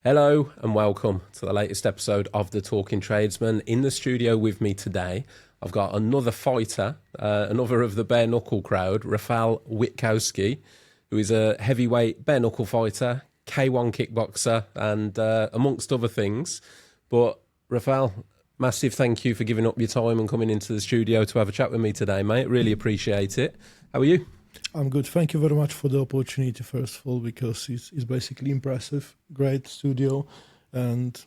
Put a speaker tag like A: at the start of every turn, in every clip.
A: Hello and welcome to the latest episode of The Talking Tradesman. In the studio with me today, I've got another fighter, another of the bare-knuckle crowd, Rafal Witkowski, who is a heavyweight bare-knuckle fighter, K1 kickboxer, and amongst other things. But Rafal, massive thank you for giving up your time and coming into the studio to have a chat with me today, mate. Really appreciate it. How are you?
B: I'm good. Thank you very much for the opportunity, first of all, because it's basically impressive. Great studio, and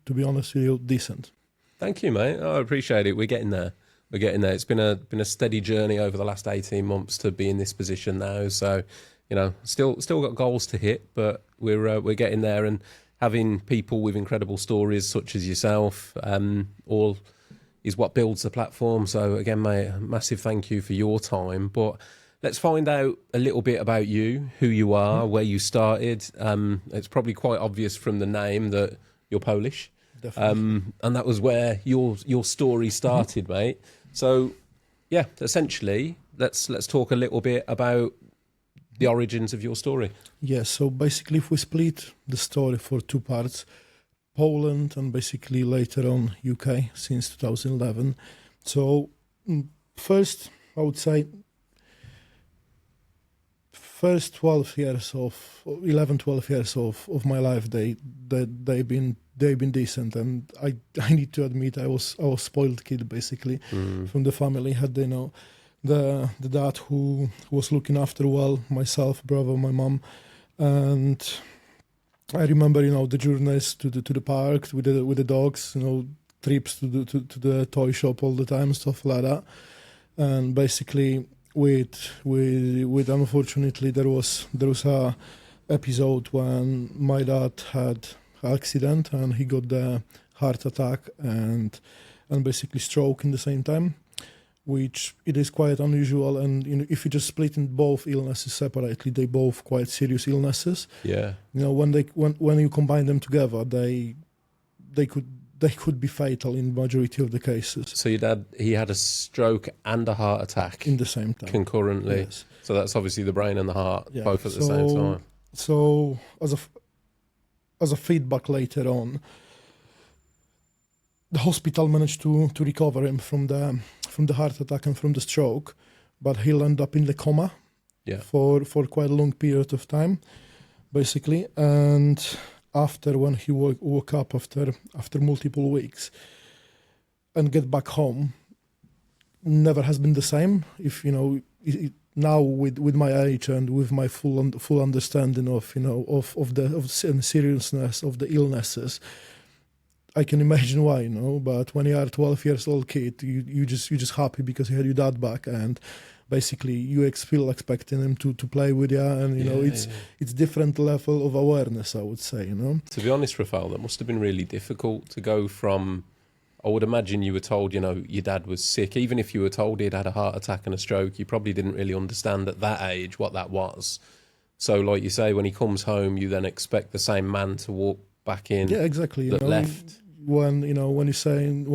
B: to be honest with you, decent.
A: Thank you, mate. I appreciate it. We're getting there. We're getting there. It's been a steady journey over the last 18 months to be in this position now. So, you know, still got goals to hit, but we're getting there. And having people with incredible stories such as yourself, all is what builds the platform. So again, mate, massive thank you for your time. But let's find out a little bit about you, who you are, where you started. It's probably quite obvious from the name that you're Polish.
B: Definitely.
A: And that was where your story started, mate. So yeah, essentially, let's talk a little bit about the origins of your story.
B: Yes, so basically if we split the story for two parts, Poland and basically later on UK since 2011. So first, I would say, first 12 years of 12 years of my life, they've been decent, and I need to admit I was spoiled kid basically from the family. Had the dad who was looking after well myself, brother, my mom, and I remember, the journeys to the park with the dogs, trips to the toy shop all the time, stuff like that. And basically, with unfortunately, there was a episode when my dad had an accident and he got the heart attack and basically stroke in the same time, which it is quite unusual. And if you just split in both illnesses separately, they both quite serious illnesses.
A: Yeah.
B: When you combine them together, they could be fatal in majority of the cases.
A: So your dad, he had a stroke and a heart attack
B: In the same time.
A: concurrently.
B: Yes.
A: So that's obviously the brain and the heart
B: Yeah.
A: both at the same time.
B: So as a feedback later on, the hospital managed to recover him from the heart attack and from the stroke, but he'll end up in the coma for quite a long period of time, basically. And after, when he woke up after multiple weeks and get back home, never has been the same. If now with my age and with my full understanding of the seriousness of the illnesses, I can imagine why, but when you are a 12 years old kid, you just happy because you had your dad back, and basically you feel expecting him to play with you, and it's different level of awareness, I would say,
A: To be honest, Rafal, that must have been really difficult to go from, I would imagine you were told, your dad was sick. Even if you were told he'd had a heart attack and a stroke, you probably didn't really understand at that age what that was. So like you say, when he comes home, you then expect the same man to walk back in.
B: Yeah, exactly.
A: That left.
B: When you're saying,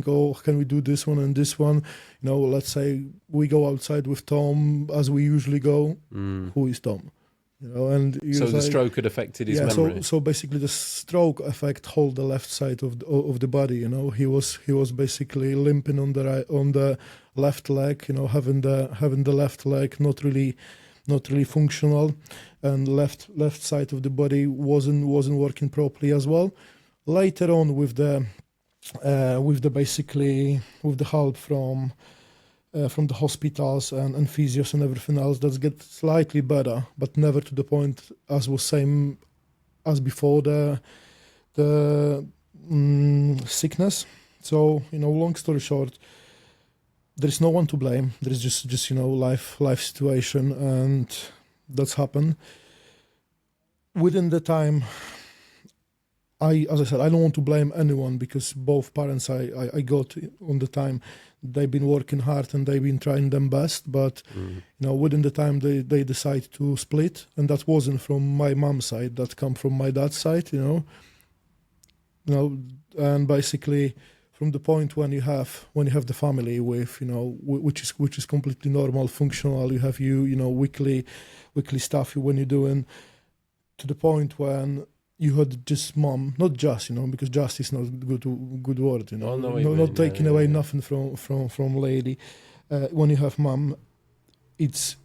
B: oh, can we do this one and this one? Let's say we go outside with Tom as we usually go. Who is Tom? And
A: so the stroke had affected his memory.
B: So basically the stroke affect whole the left side of the body. He was basically limping on the left leg. Having the left leg not really functional, and left side of the body wasn't working properly as well. Later on, with the help from the hospitals and physios and everything else, that's get slightly better, but never to the point as was same as before the sickness. So long story short, there is no one to blame. There is just life situation, and that's happened. Within the time, as I said, I don't want to blame anyone, because both parents I got on the time, they've been working hard and they've been trying their best. But within the time they decide to split, and that wasn't from my mom's side. That come from my dad's side. And basically, from the point when you have the family with which is completely normal, functional, you have weekly stuff when you're doing, to the point when you had just mom, not just, because just is not good word,
A: I know what you
B: not
A: mean,
B: taking
A: yeah,
B: away
A: yeah.
B: nothing from lady. When you have mom, it's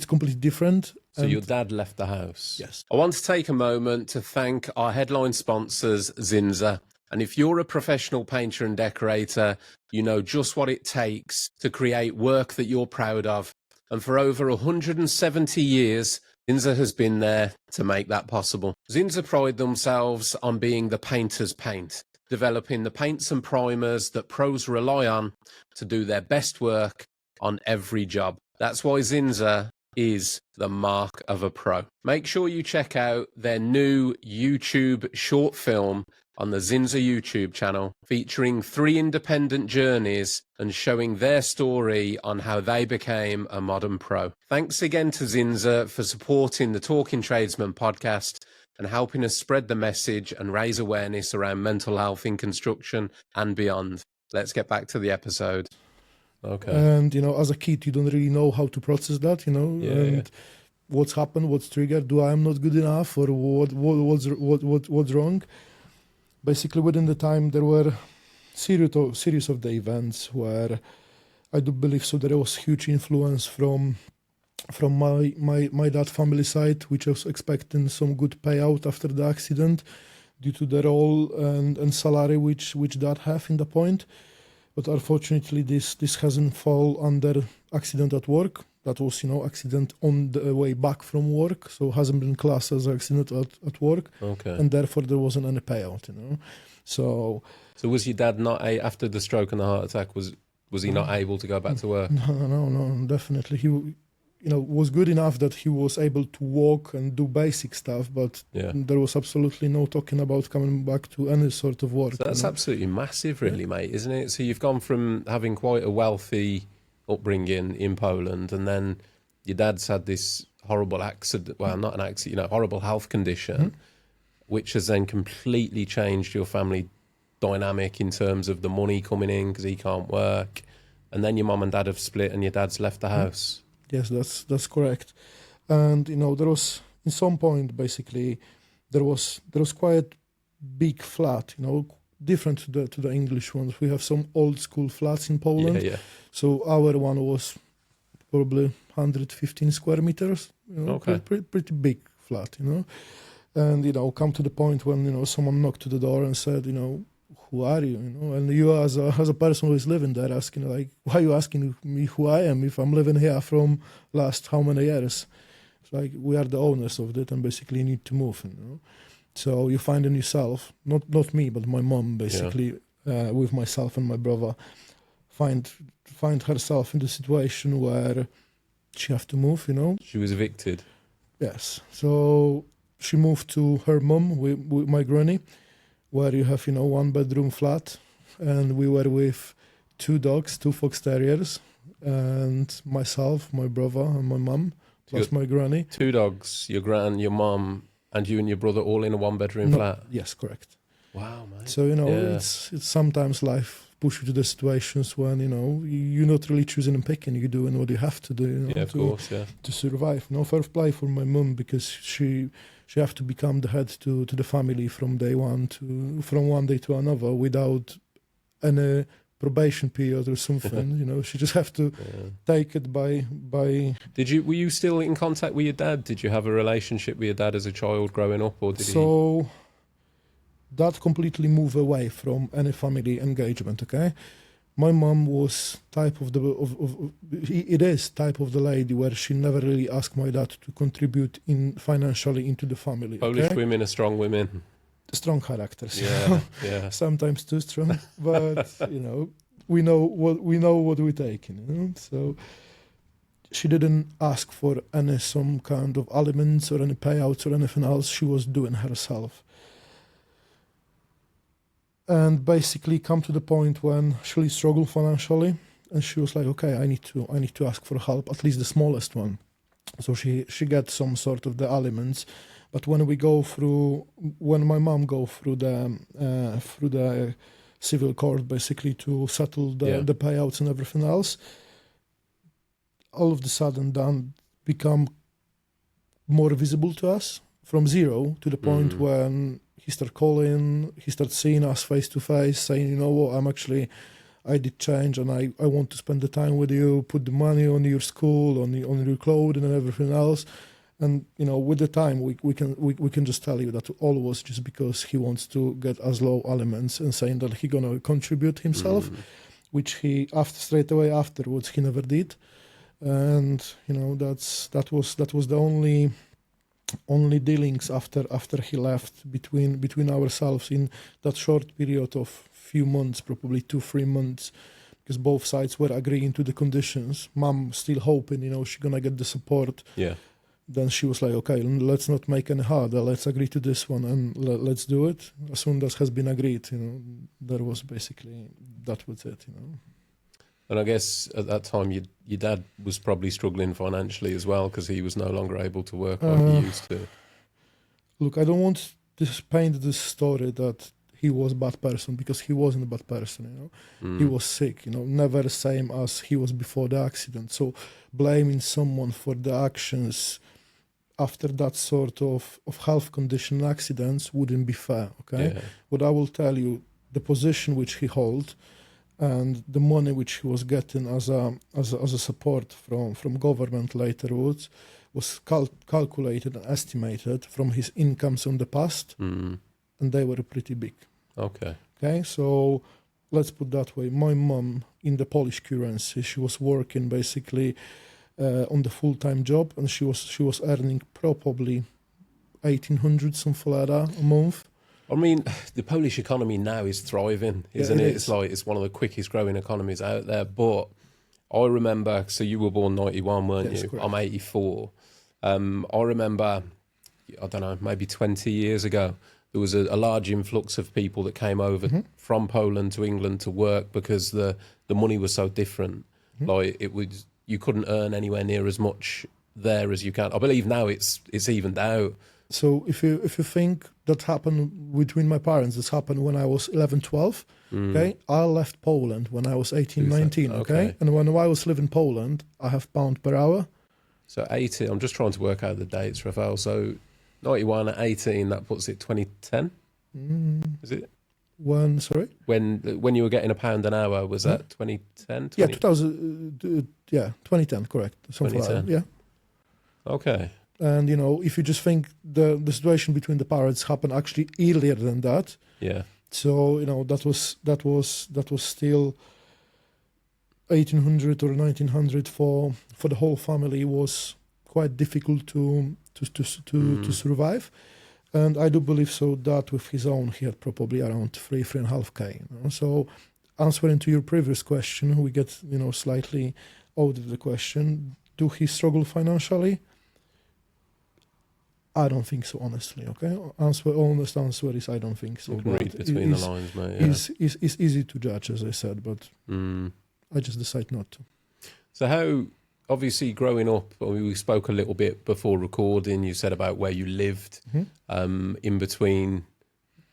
B: completely different.
A: So your dad left the house.
B: Yes.
A: I want to take a moment to thank our headline sponsors, Zinza. And if you're a professional painter and decorator, you know just what it takes to create work that you're proud of. And for over 170 years, Zinza has been there to make that possible. Zinza pride themselves on being the painter's paint, developing the paints and primers that pros rely on to do their best work on every job. That's why Zinza is the mark of a pro. Make sure you check out their new YouTube short film on the Zinza YouTube channel, featuring 3 independent journeys and showing their story on how they became a modern pro. Thanks again to Zinza for supporting the Talking Tradesman podcast and helping us spread the message and raise awareness around mental health in construction and beyond. Let's get back to the episode. Okay.
B: And as a kid, you don't really know how to process that, and what's happened, what's triggered. Do I'm not good enough, or what's wrong? Basically, within the time, there were series of the events where I do believe so. There was huge influence from my dad family side, which was expecting some good payout after the accident due to the role and salary which dad have in the point. But unfortunately, this hasn't fall under accident at work. That was, accident on the way back from work, so hasn't been classed as accident at work.
A: Okay.
B: And therefore, there wasn't any payout, So
A: was your dad not after the stroke and the heart attack? Was he not able to go back to work?
B: No, definitely. He, was good enough that he was able to walk and do basic stuff, but there was absolutely no talking about coming back to any sort of work.
A: So that's absolutely massive, really, mate, isn't it? So you've gone from having quite a wealthy upbringing in Poland, and then your dad's had this horrible accident, well, not an accident, horrible health condition, which has then completely changed your family dynamic in terms of the money coming in because he can't work. And then your mum and dad have split and your dad's left the house.
B: Yes, that's correct. And there was in some point basically there was quite big flat, different to the English ones. We have some old school flats in Poland.
A: Yeah.
B: So our one was probably 115 square meters.
A: Okay.
B: Pretty big flat, And come to the point when someone knocked to the door and said, who are you? And you as a person who is living there asking like, why are you asking me who I am if I'm living here from last how many years? It's like we are the owners of it and basically need to move. So you find in yourself, not me, but my mom basically with myself and my brother find herself in the situation where she have to move.
A: She was evicted.
B: Yes. So she moved to her mom with my granny, where you have, 1-bedroom flat. And we were with 2 dogs, 2 fox terriers, and myself, my brother, and my mum, plus my granny.
A: 2 dogs, your gran, your mum, and you and your brother all in a 1-bedroom flat?
B: Yes, correct.
A: Wow, mate.
B: So, it's sometimes life push you to the situations when, you're not really choosing and picking, you're doing what you have to do, to survive. Fair play for my mum, because she have to become the head to the family from day one from one day to another without any probation period or something. She just have to take it by.
A: Were you still in contact with your dad? Did you have a relationship with your dad as a child growing up, or did he?
B: That completely moved away from any family engagement. Okay. My mom was type of the lady where she never really asked my dad to contribute financially into the family.
A: Polish women are strong women.
B: Strong characters.
A: Yeah.
B: Sometimes too strong, but we know what we're taking. So she didn't ask for some kind of aliments or any payouts or anything else. She was doing herself. And basically come to the point when she struggled financially, and she was like, okay, I need to ask for help, at least the smallest one. So she got some sort of the aliments, but when my mom go through the civil court basically to settle the payouts and everything else, all of the sudden then become more visible to us. from zero to the point when he started calling, he started seeing us face to face, saying, you know what, I did change and I want to spend the time with you, put the money on your school, on your clothing and everything else. And, you know, with the time, we can just tell you that all was just because he wants to get as low elements and saying that he going to contribute himself, which he, straight away afterwards, he never did. And, you know, that was the only dealings after he left between ourselves in that short period of few months, probably 2-3 months, because both sides were agreeing to the conditions. Mom still hoping, you know, she's gonna get the support.
A: Yeah.
B: Then she was like, okay, let's not make any harder. Let's agree to this one and let's do it. As soon as has been agreed, you know, that was basically, that was it, you know.
A: And I guess at that time, your dad was probably struggling financially as well because he was no longer able to work like he used to.
B: Look, I don't want to paint this story that he was a bad person, because he wasn't a bad person, you know. He was sick, you know, never the same as he was before the accident. So blaming someone for the actions after that sort of health condition accidents wouldn't be fair, okay?
A: Yeah.
B: But I will tell you, the position which he held and the money which he was getting as a support from government laterwards was calculated and estimated from his incomes on the past, and they were pretty big. Okay, so let's put that way. My mom, in the Polish currency, she was working basically on the full-time job, and she was earning probably 1,800, something like that, a month.
A: I mean, the Polish economy now is thriving, isn't it? It's like it's one of the quickest growing economies out there. But I remember, so you were born 91, weren't you?
B: Correct.
A: I'm 84. I remember, I don't know, maybe 20 years ago, there was a large influx of people that came over from Poland to England to work because the money was so different. Like you couldn't earn anywhere near as much there as you can. I believe now it's evened out.
B: So if you think that happened between my parents, this happened when I was 11, 12, okay? I left Poland when I was 18, 19, okay? And when I was living in Poland, I have pound per hour.
A: So 80, I'm just trying to work out the dates, Rafal. So 91 at 18, that puts it 2010, is it?
B: When, sorry?
A: When you were getting £1 an hour, was that 2010?
B: Yeah, 2010, correct. Something
A: 2010.
B: like that, yeah.
A: Okay.
B: And, you know, if you just think the situation between the parents happened actually earlier than that.
A: Yeah.
B: So, you know, that was still 1800 or 1900 for the whole family was quite difficult to survive. And I do believe so that with his own, he had probably around 3.5K. You know? So answering to your previous question, we get, you know, slightly out of the question. Do he struggle financially? I don't think so, honestly, okay? Honest answer is I don't think so.
A: You can read between the lines, mate. Yeah.
B: It's easy to judge, as I said, but I just decide not to.
A: So how, obviously growing up, we spoke a little bit before recording, you said about where you lived in between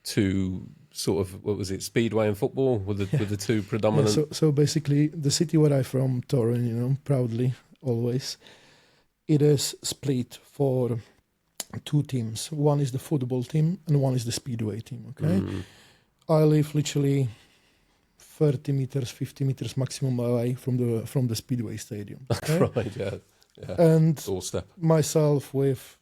A: two sort of, what was it, Speedway and football were the two predominant?
B: Yeah, so basically, the city where I'm from, Torun, you know, proudly, always, it is split for two teams. One is the football team and one is the Speedway team, okay? I live literally 30 meters, 50 meters maximum away from the Speedway stadium. Okay?
A: Right, yeah.
B: And
A: doorstep.
B: Myself with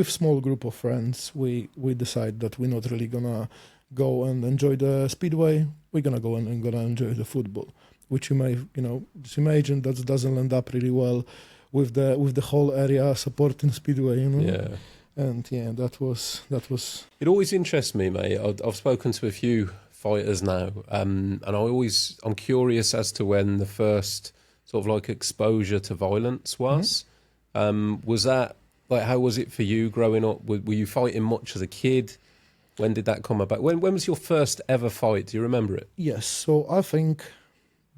B: small group of friends, we decide that we're not really gonna go and enjoy the Speedway. We're gonna go and gonna enjoy the football, which you may, you know, just imagine that doesn't end up really well with the whole area supporting Speedway, you know.
A: Yeah.
B: And yeah, that was.
A: It always interests me, mate. I've spoken to a few fighters now, and I'm curious as to when the first sort of like exposure to violence was. Was that like, how was it for you growing up? Were you fighting much as a kid? When did that come about? When was your first ever fight? Do you remember it?
B: Yes, so I think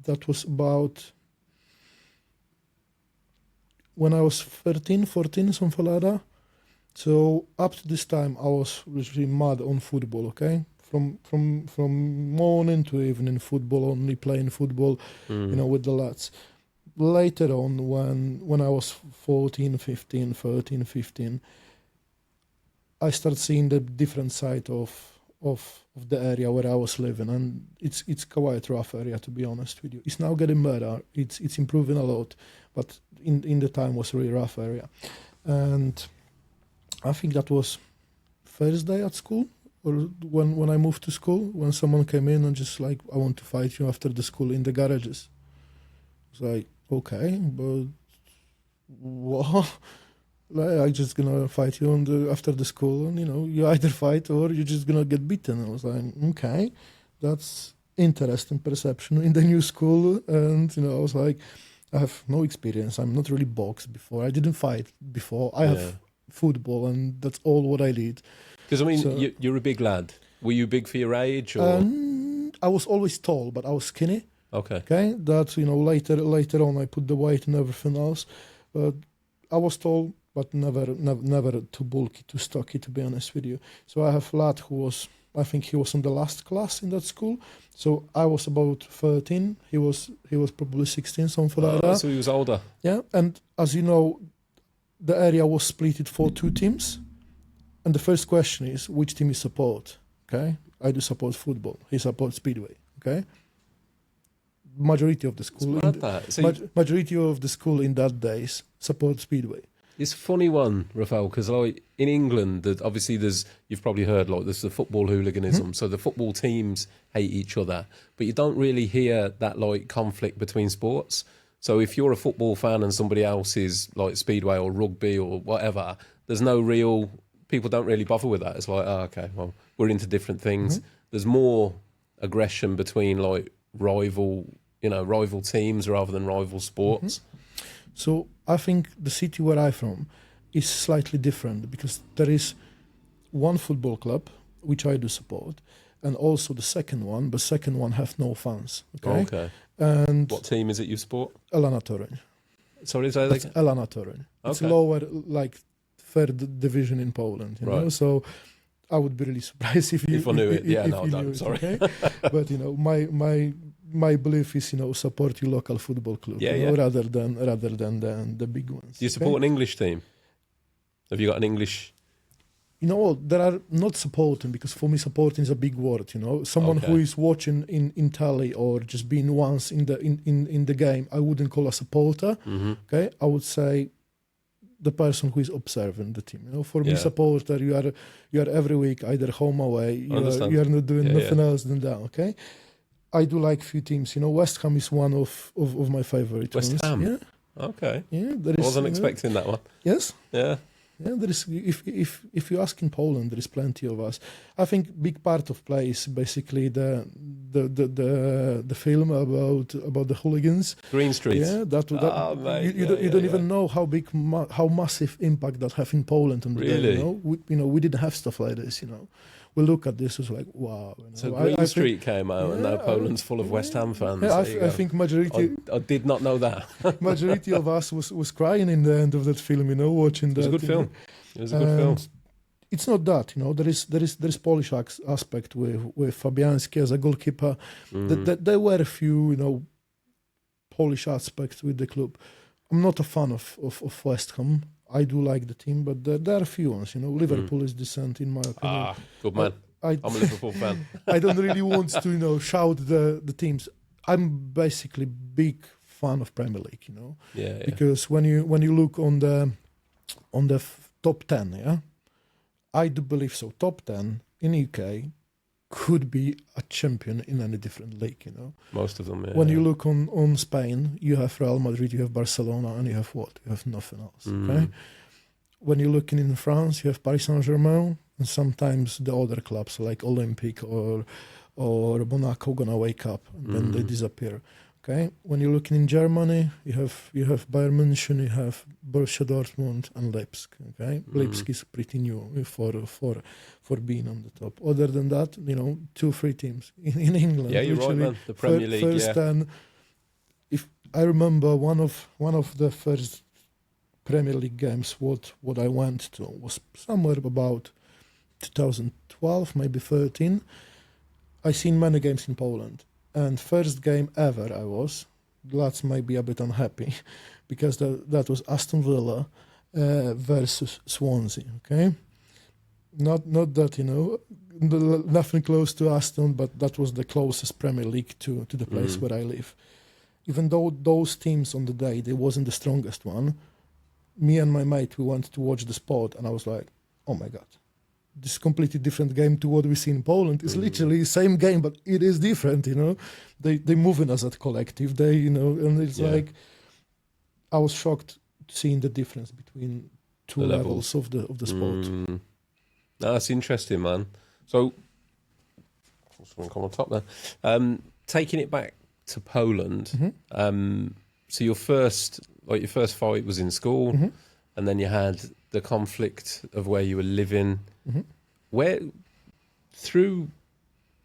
B: that was about when I was 13, 14, something like that. So up to this time, I was really mad on football, okay? From morning to evening, football, only playing football, you know, with the lads. Later on, when I was 14, 15, 13, 15, I start seeing the different side of the area where I was living, and it's quite rough area, to be honest with you. It's now getting better. It's improving a lot, but in the time was really rough area. And I think that was first day at school, or when I moved to school, when someone came in and just like, I want to fight you after the school in the garages. It's like, okay, but what? Like, I'm just gonna fight you after the school, and you either fight or you're just gonna get beaten. I was like, okay, that's interesting perception in the new school. And I was like, I have no experience. I'm not really boxed before. I didn't fight before. I have football, and that's all what I did.
A: Because I mean, you're a big lad. Were you big for your age, or?
B: I was always tall, but I was skinny.
A: Okay.
B: That later on I put the weight and everything else, but I was tall, but never too bulky, too stocky, to be honest with you. So I have a lad who was, I think he was in the last class in that school. So I was about 13. He was probably 16, something like that.
A: So he was older.
B: Yeah, and as you know, the area was split for 2 teams. And the first question is, which team you support? Okay, I do support football. He supports Speedway. Okay, majority of the school, majority of the school in that days support Speedway.
A: It's a funny one, Rafal, because like in England, obviously you've probably heard there's the football hooliganism. So the football teams hate each other, but you don't really hear that like conflict between sports. So if you're a football fan and somebody else is like Speedway or rugby or whatever, there's no real, people don't really bother with that. It's like, oh, okay, well, we're into different things. There's more aggression between like rival teams rather than rival sports.
B: So I think the city where I'm from is slightly different, because there is one football club which I do support, and also the second one, but second one have no fans. Okay. And
A: what team is it you support?
B: Elana Toruń.
A: Sorry, say that
B: again? Elana Toruń. It's lower, like 3rd division in Poland. You know, so I would be really surprised if I knew it. Yeah, no, don't. Sorry. Okay? But my belief is, support your local football club, rather than the big ones.
A: Do you support an English team? Have you got an English?
B: There are not supporting, because for me supporting is a big word. Someone who is watching in tally or just being once in the game, I wouldn't call a supporter. Okay, I would say the person who is observing the team. For me, supporter, you are every week either home away. You are not doing nothing else than that. Okay. I do like few teams. West Ham is one of my favorite ones.
A: West Ham?
B: Yeah.
A: Okay.
B: Yeah,
A: I wasn't expecting that one.
B: Yes?
A: Yeah.
B: Yeah, there is. If you ask in Poland, there is plenty of us. I think big part of play is basically the film about the hooligans.
A: Green Street.
B: Yeah, you don't even know how big, how massive impact that have in Poland. And
A: really,
B: we didn't have stuff like this. We look at this as like, wow.
A: So Green Street came out, and now Poland's full of West Ham fans.
B: Yeah, I think majority.
A: I did not know that.
B: Majority of us was crying in the end of that film. Watching that.
A: It was a good film. It was a good film.
B: It's not that, there is Polish aspect with Fabianski as a goalkeeper. There were a few, Polish aspects with the club. I'm not a fan of West Ham. I do like the team, but there are a few ones. Liverpool is decent in my opinion.
A: Good man. I'm a Liverpool fan.
B: I don't really want to shout the teams. I'm basically big fan of Premier League. Because when you look on the top 10, I do believe so. Top 10 in UK could be a champion in any different league.
A: Most of them. Yeah.
B: When you look on Spain, you have Real Madrid, you have Barcelona, and you have what? You have nothing else. Okay. When you're looking in France, you have Paris Saint-Germain, and sometimes the other clubs like Olympique or Monaco gonna wake up and then they disappear. Okay. When you're looking in Germany, you have Bayern München, you have Borussia Dortmund and Leipzig. Okay, Leipzig is pretty new for being on the top. Other than that, 2-3 teams in England.
A: Yeah, you're right, man. The Premier League.
B: First 10. If I remember, one of the first Premier League games, what I went to was somewhere about 2012, maybe 13. I seen many games in Poland. And first game ever lads might be a bit unhappy, because that was Aston Villa versus Swansea, okay? Not that, nothing close to Aston, but that was the closest Premier League to the place where I live. Even though those teams on the day, they wasn't the strongest one, me and my mate, we went to watch the sport, and I was like, oh my God, this is a completely different game to what we see in Poland. It's literally the same game, but it is different, They moving as a collective, and it's like, I was shocked seeing the difference between two levels of the sport.
A: No, that's interesting, man. So, someone come on top there. Taking it back to Poland. So your first fight was in school, and then you had the conflict of where you were living. Where through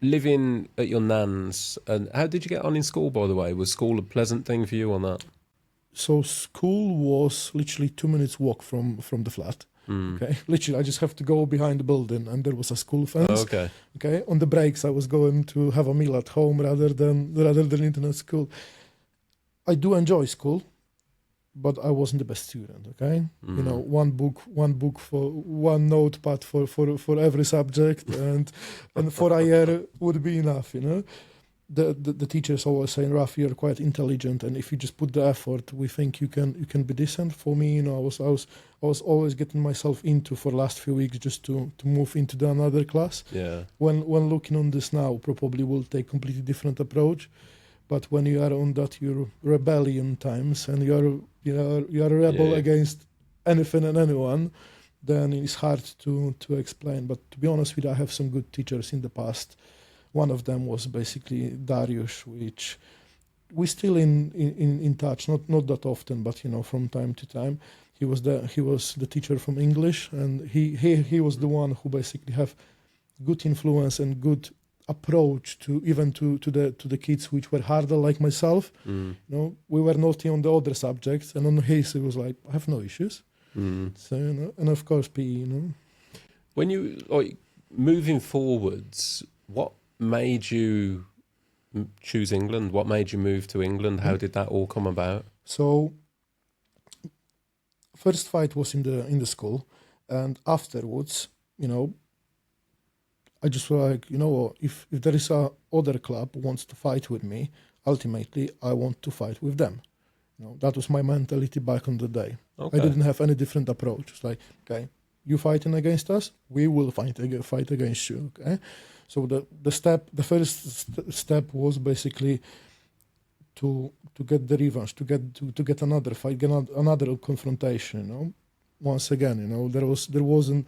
A: living at your nan's, and how did you get on in school? By the way, was school a pleasant thing for you or not?
B: So school was literally 2 minutes walk from the flat. Okay, literally, I just have to go behind the building, and there was a school fence.
A: Okay.
B: On the breaks, I was going to have a meal at home rather than internet school. I do enjoy school, but I wasn't the best student. Okay, one book for one notepad for every subject, and for a year would be enough. The teachers always saying, Raf, you're quite intelligent, and if you just put the effort, we think you can be decent. For me, I was always getting myself into for the last few weeks just to move into another class.
A: Yeah.
B: When looking on this now, probably will take completely different approach. But when you are on that your rebellion times, and you're a rebel against anything and anyone, then it's hard to explain. But to be honest with you, I have some good teachers in the past. One of them was basically Dariusz, which we still in touch, not that often, but from time to time. He was the teacher from English, and he was the one who basically have good influence and good approach to the kids which were harder like myself. We were naughty on the other subjects, and on his it was like, I have no issues. So and of course PE.
A: When you moving forwards, what made you choose England? What made you move to England? How did that all come about?
B: So first fight was in the school, and afterwards, I just was like, if there is a other club who wants to fight with me, ultimately I want to fight with them. That was my mentality back on the day.
A: Okay.
B: I didn't have any different approach. It's like, okay, you fighting against us, we will fight against you. Okay, so the first step was basically to get the revenge, to get another fight, get another confrontation. Once again, there wasn't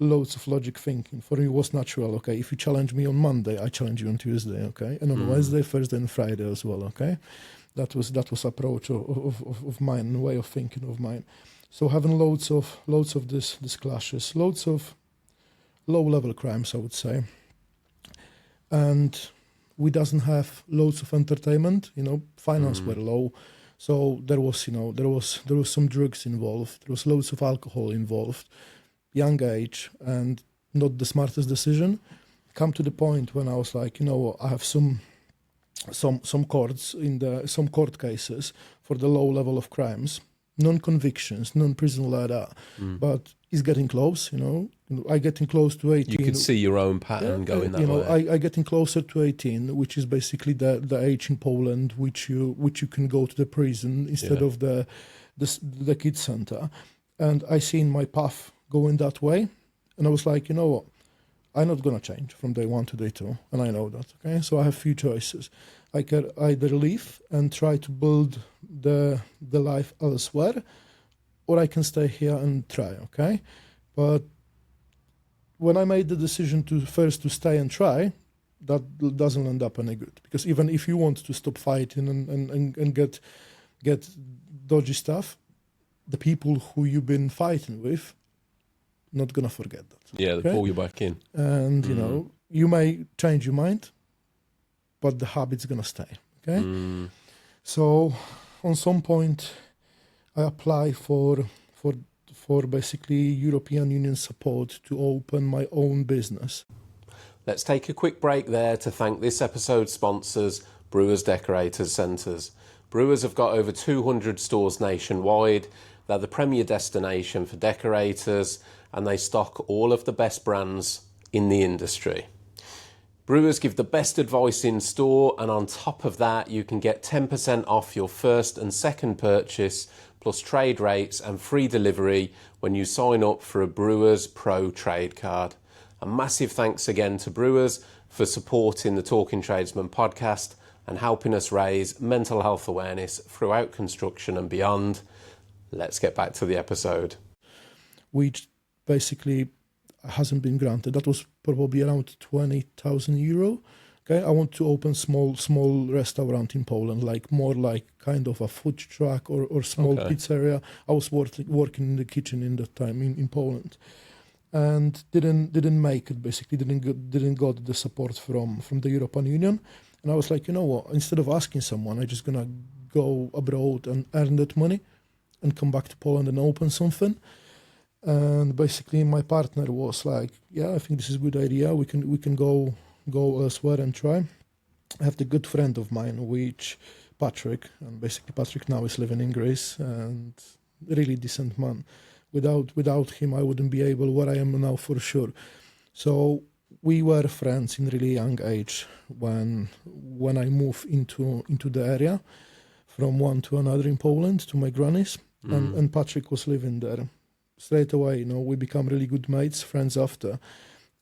B: loads of logic thinking. For me, it was natural. Okay, if you challenge me on Monday, I challenge you on Tuesday. Okay, and on Wednesday, Thursday, and Friday as well. Okay, that was approach of mine, way of thinking of mine. So having loads of this clashes, loads of low level crimes, I would say, and we doesn't have loads of entertainment. Finance were low, so there was some drugs involved. There was loads of alcohol involved. Young age and not the smartest decision. Come to the point when I was like, I have some courts some court cases for the low level of crimes, non-convictions, non-prison like that, but it's getting close. I getting close to 18.
A: You could see your own pattern going that way.
B: I getting closer to 18, which is basically the age in Poland which you can go to the prison instead of the kids center, and I seen my path going that way, and I was like, what, I'm not gonna change from day one to day two, and I know that. Okay, so I have few choices. I can either leave and try to build the life elsewhere, or I can stay here and try. Okay, but when I made the decision to stay and try, that doesn't end up any good, because even if you want to stop fighting and get dodgy stuff, the people who you've been fighting with not gonna forget that.
A: Yeah, they pull you back in,
B: and you may change your mind, but the habit's gonna stay. Okay, so on some point, I apply for basically European Union support to open my own business.
A: Let's take a quick break there to thank this episode's sponsors, Brewers Decorators Centres. Brewers have got over 200 stores nationwide, They're the premier destination for decorators, and they stock all of the best brands in the industry. Brewers give the best advice in store, and on top of that, you can get 10% off your first and second purchase, plus trade rates and free delivery when you sign up for a Brewers Pro trade card. A massive thanks again to Brewers for supporting the Talking Tradesman podcast and helping us raise mental health awareness throughout construction and beyond. Let's get back to the episode.
B: Which basically hasn't been granted. That was probably around 20,000 euro. Okay, I want to open small restaurant in Poland, like more like kind of a food truck or small pizzeria. I was working in the kitchen in that time in Poland, and didn't make it. Basically, didn't got the support from the European Union. And I was like, you know what? Instead of asking someone, I'm just gonna go abroad and earn that money, and come back to Poland and open something. And basically, my partner was like, "Yeah, I think this is a good idea. We can go elsewhere and try." I have the good friend of mine, which Patrick, and basically Patrick now is living in Greece, and really decent man. Without him, I wouldn't be able where I am now for sure. So we were friends in really young age when I moved into the area from one to another in Poland to my granny's, and Patrick was living there. Straight away, we become really good mates, friends after.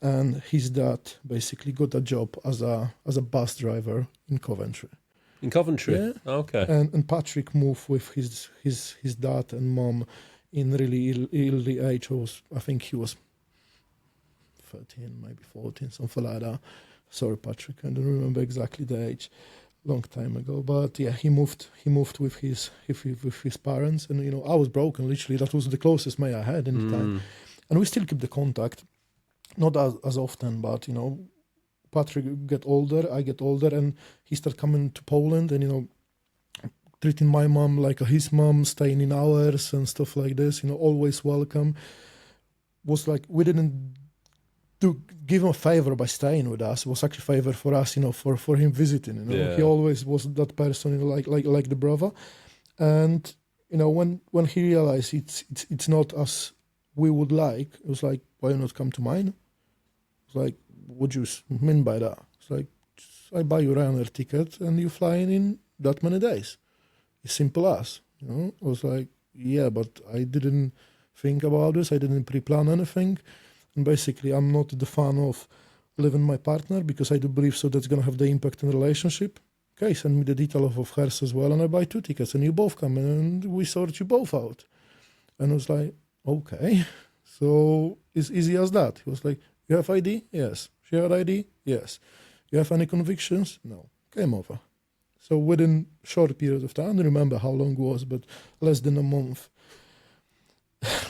B: And his dad basically got a job as a bus driver in Coventry.
A: In Coventry?
B: Yeah.
A: Okay.
B: And Patrick moved with his dad and mom in really early age. I think he was 13, maybe 14, something like that. Sorry, Patrick, I don't remember exactly the age. Long time ago, but yeah, he moved with his parents, and I was broken. Literally, that was the closest mate I had in the time, and we still keep the contact, not as often, but Patrick get older, I get older, and he started coming to Poland, and treating my mom like his mom, staying in ours and stuff like this. Always welcome. Was like we didn't to give him a favor by staying with us. It was actually a favor for us, for him visiting.
A: Yeah.
B: He always was that person, like the brother. And when he realized it's not as we would like, it was like, why not come to mine? It's like, what do you mean by that? It's like, I buy you a Ryanair ticket and you fly in that many days. It's simple as. I was like, yeah, but I didn't think about this. I didn't pre-plan anything. And basically, I'm not the fan of leaving my partner because I do believe so that's going to have the impact in the relationship. Okay, send me the detail of hers as well, and I buy 2 tickets, and you both come in, and we sort you both out. And I was like, okay. So it's easy as that. He was like, you have ID? Yes. She had ID? Yes. You have any convictions? No. Came over. So within short period of time, I don't remember how long it was, but less than a month,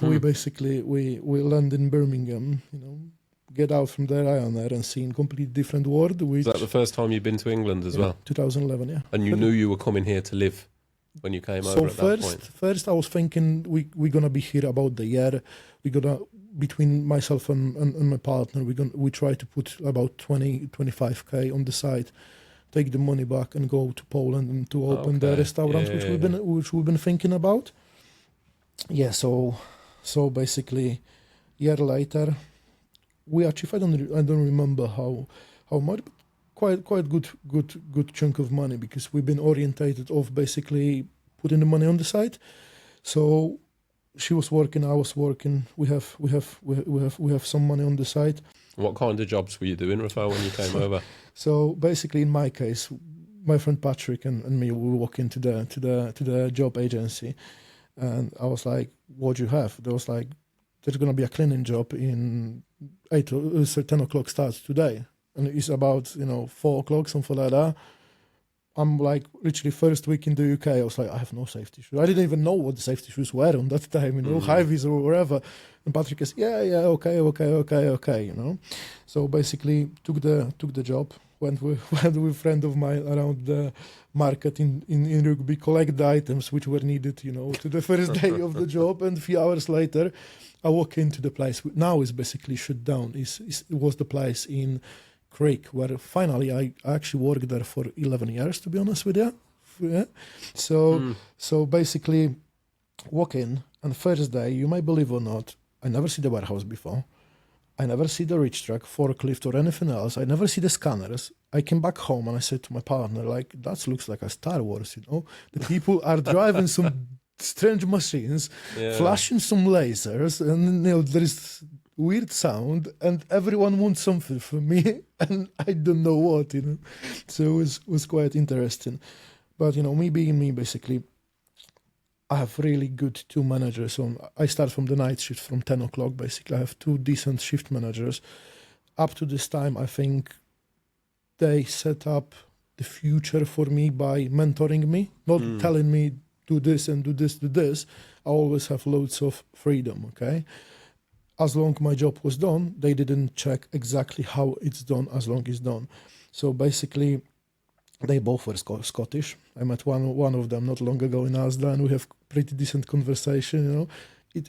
B: we basically we land in Birmingham, get out from there Ryanair and see a completely different world.
A: Is that the first time you've been to England as well?
B: 2011, yeah.
A: And you knew you were coming here to live when you came over at that point?
B: First I was thinking we're gonna be here about the year. We're gonna, between myself and my partner, we try to put about 25k on the side, take the money back and go to Poland and to open the restaurant, which we've been thinking about. Yeah, so basically, year later, we achieved. I don't remember how much, but quite good chunk of money, because we've been orientated of basically putting the money on the side. So she was working, I was working. We have some money on the side.
A: What kind of jobs were you doing, Rafal, when you came over?
B: So basically, in my case, my friend Patrick and me, we walk into the job agency. And I was like, what do you have? There was like, there's going to be a cleaning job in 10 o'clock starts today. And it's about, 4 o'clock, something like that. I'm like, literally first week in the UK, I was like, I have no safety shoes. I didn't even know what the safety shoes were on that time, high-vis or wherever. And Patrick is, yeah, okay. So basically took the job. Went with a friend of mine around the market in Rugby, collect the items which were needed, to the first day of the job. And a few hours later, I walk into the place. Now is basically shut down. It was the place in Creek where finally I actually worked there for 11 years, to be honest with you. Yeah. So basically walk in, And first day, you may believe or not, I never see the warehouse before. I never see the reach truck, forklift, or anything else. I never see the scanners. I came back home and I said to my partner, like, that looks like a Star Wars, you know? The people are driving some strange machines, flashing some lasers, and you know, there is weird sound, and everyone wants something from me, and I don't know what, you know? So it was quite interesting. But, you know, me being me, basically, I have really good two managers. So I start from the night shift from 10 o'clock, basically. I have two decent shift managers. Up to this time, I think they set up the future for me by mentoring me, not telling me do this and do this, do this. I always have loads of freedom, okay? As long my job was done, they didn't check exactly how it's done as long it's done. So basically, they both were Scottish. I met one of them not long ago in Asda, and we have pretty decent conversation, you know.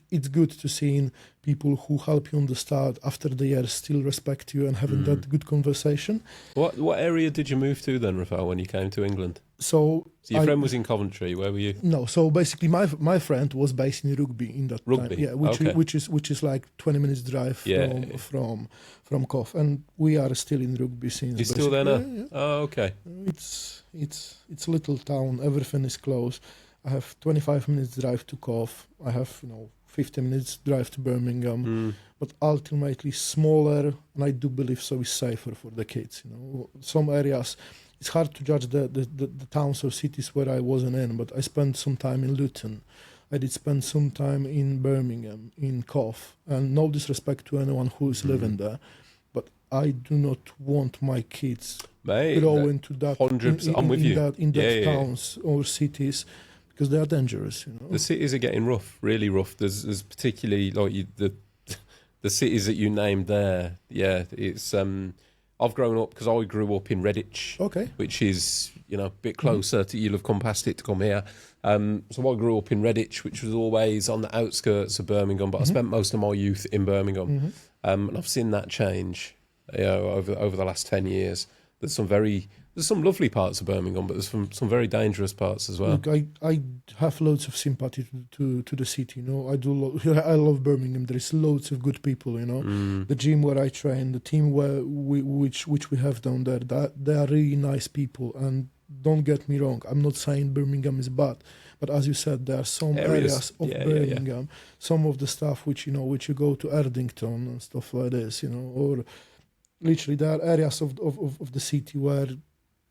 B: It's good to see people who help you on the start after the years still respect you and having that good conversation.
A: What area did you move to then, Rafal, when you came to England?
B: So
A: your friend was in Coventry. Where were you?
B: No, so basically my friend was based in Rugby in that time. Yeah, which is like 20 minutes drive from Cov, and we are still in Rugby since.
A: You're still there now?
B: Yeah.
A: Oh, okay.
B: It's a little town. Everything is close. I have 25 minutes drive to Cov. I have 15 minutes drive to Birmingham, but ultimately smaller, and I do believe so is safer for the kids. You know, some areas. It's hard to judge the towns or cities where I wasn't in, but I spent some time in Luton. I did spend some time in Birmingham, in Cov, and no disrespect to anyone who is living there, but I do not want my kids grow into that.
A: 100%. I'm with you.
B: In that towns or cities, because they are dangerous. You know,
A: the cities are getting rough, really rough. There's particularly like the cities that you named there. Yeah, it's I've grown up because I grew up in Redditch, which is a bit closer to, you'll have come past it to come here. So I grew up in Redditch, which was always on the outskirts of Birmingham, but I spent most of my youth in Birmingham, and I've seen that change, over the last 10 years. There's some lovely parts of Birmingham, but there's some very dangerous parts as well.
B: Look, I have loads of sympathy to the city. You know, I love Birmingham. There is loads of good people. You know, the gym where I train, the team which we have down there, they are really nice people. And don't get me wrong, I'm not saying Birmingham is bad, but as you said, there are some areas of Birmingham, some of the stuff which you go to Erdington and stuff like this. Or literally there are areas of the city where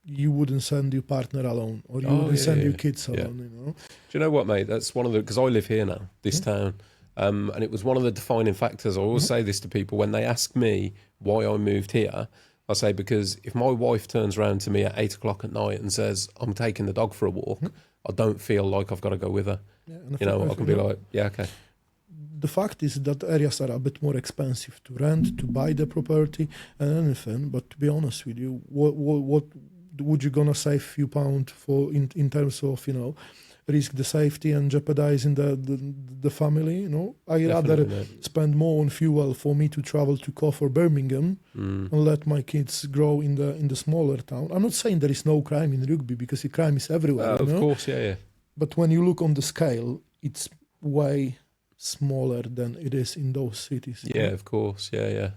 B: you wouldn't send your partner alone, or you wouldn't send your kids alone.
A: Do you know what, mate? That's one of the, because I live here now, this town, and it was one of the defining factors. I always say this to people when they ask me why I moved here. I say, because if my wife turns around to me at 8 o'clock at night and says, I'm taking the dog for a walk, I don't feel like I've got to go with her. I can be like, yeah, okay.
B: The fact is that areas are a bit more expensive to rent, to buy the property and anything. But to be honest with you, what would you gonna save a few pounds for in terms of risk the safety and jeopardizing the family? I rather spend more on fuel for me to travel to Cov or Birmingham and let my kids grow in the smaller town. I'm not saying there is no crime in Rugby, because the crime is everywhere.
A: Of course, yeah.
B: But when you look on the scale, it's way smaller than it is in those cities.
A: Yeah, of course, yeah.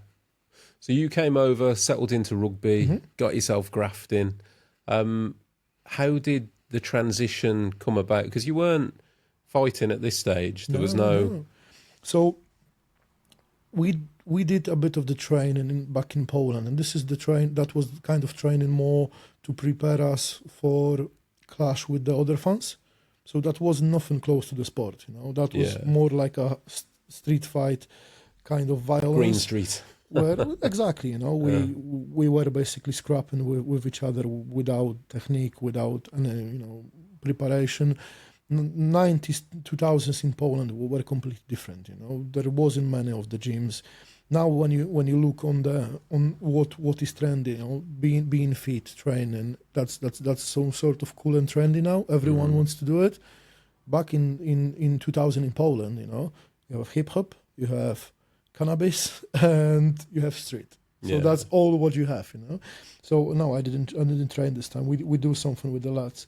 A: So you came over, settled into rugby, got yourself grafting. How did the transition come about? Because you weren't fighting at this stage. There was no.
B: So we did a bit of the training back in Poland, and this is that was kind of training more to prepare us for clash with the other fans. So that was nothing close to the sport. That was more like a street fight kind of violence.
A: Green Street.
B: Where exactly, we were basically scrapping with each other without technique, without any, preparation. 90s, 2000s in Poland were completely different. There wasn't many of the gyms. Now, when you look on what is trendy, being fit, training, that's some sort of cool and trendy now. Everyone wants to do it. Back in 2000 in Poland, you have hip hop, you have cannabis, and you have street. So that's all what you have, So no, I didn't train this time. We do something with the lads,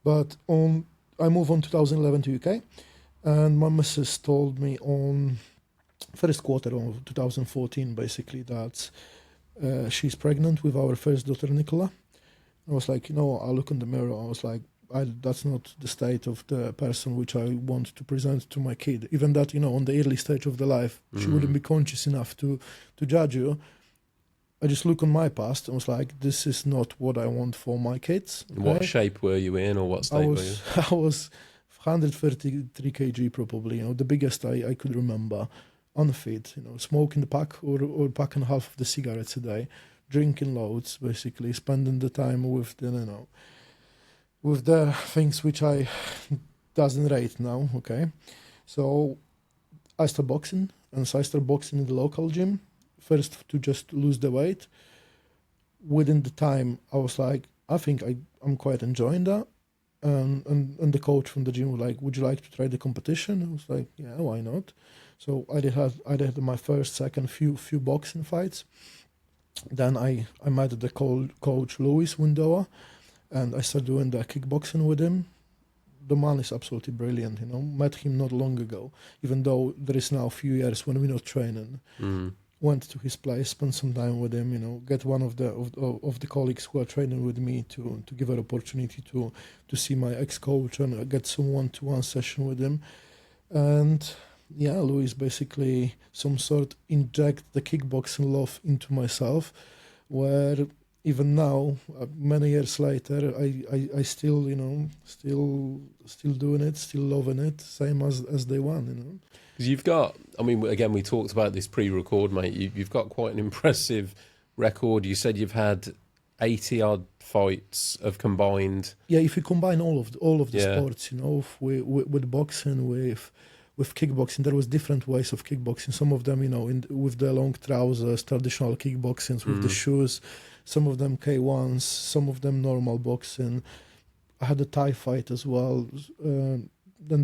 B: but I moved on 2011 to UK, And my missus told me on first quarter of 2014, basically, that she's pregnant with our first daughter, Nicola. I was like, I look in the mirror, I was like, that's not the state of the person which I want to present to my kid. Even that, on the early stage of the life, she wouldn't be conscious enough to judge you. I just look on my past and was like, this is not what I want for my kids. Okay?
A: What shape were you in, or what state were you?
B: I was 133 kg probably, the biggest I could remember, unfit, smoking the pack or pack and a half of the cigarettes a day, drinking loads, basically, spending the time with the, with the things which I doesn't rate now, okay? So I started boxing, and so I started boxing in the local gym, first to just lose the weight. Within the time, I was like, I think I'm quite enjoying that. And the coach from the gym was like, would you like to try the competition? I was like, yeah, why not? So I did my first, second, few boxing fights. Then I met the coach Louis Windowa, and I started doing the kickboxing with him. The man is absolutely brilliant, Met him not long ago, even though there is now a few years when we're not training. Went to his place, spent some time with him, get one of the colleagues who are training with me to give her opportunity to see my ex-coach and get some one-to-one session with him. And yeah, Louis basically some sort inject the kickboxing love into myself, where even now, many years later, I still, still doing it, still loving it, same as day one,
A: Because you've got, again, we talked about this pre-record, mate. You've got quite an impressive record. You said you've had 80-odd fights of combined.
B: Yeah, if you combine all of the sports, with boxing, with kickboxing, there was different ways of kickboxing. Some of them, with the long trousers, traditional kickboxing with the shoes. Some of them K1s, some of them normal boxing. I had a Thai fight as well. Then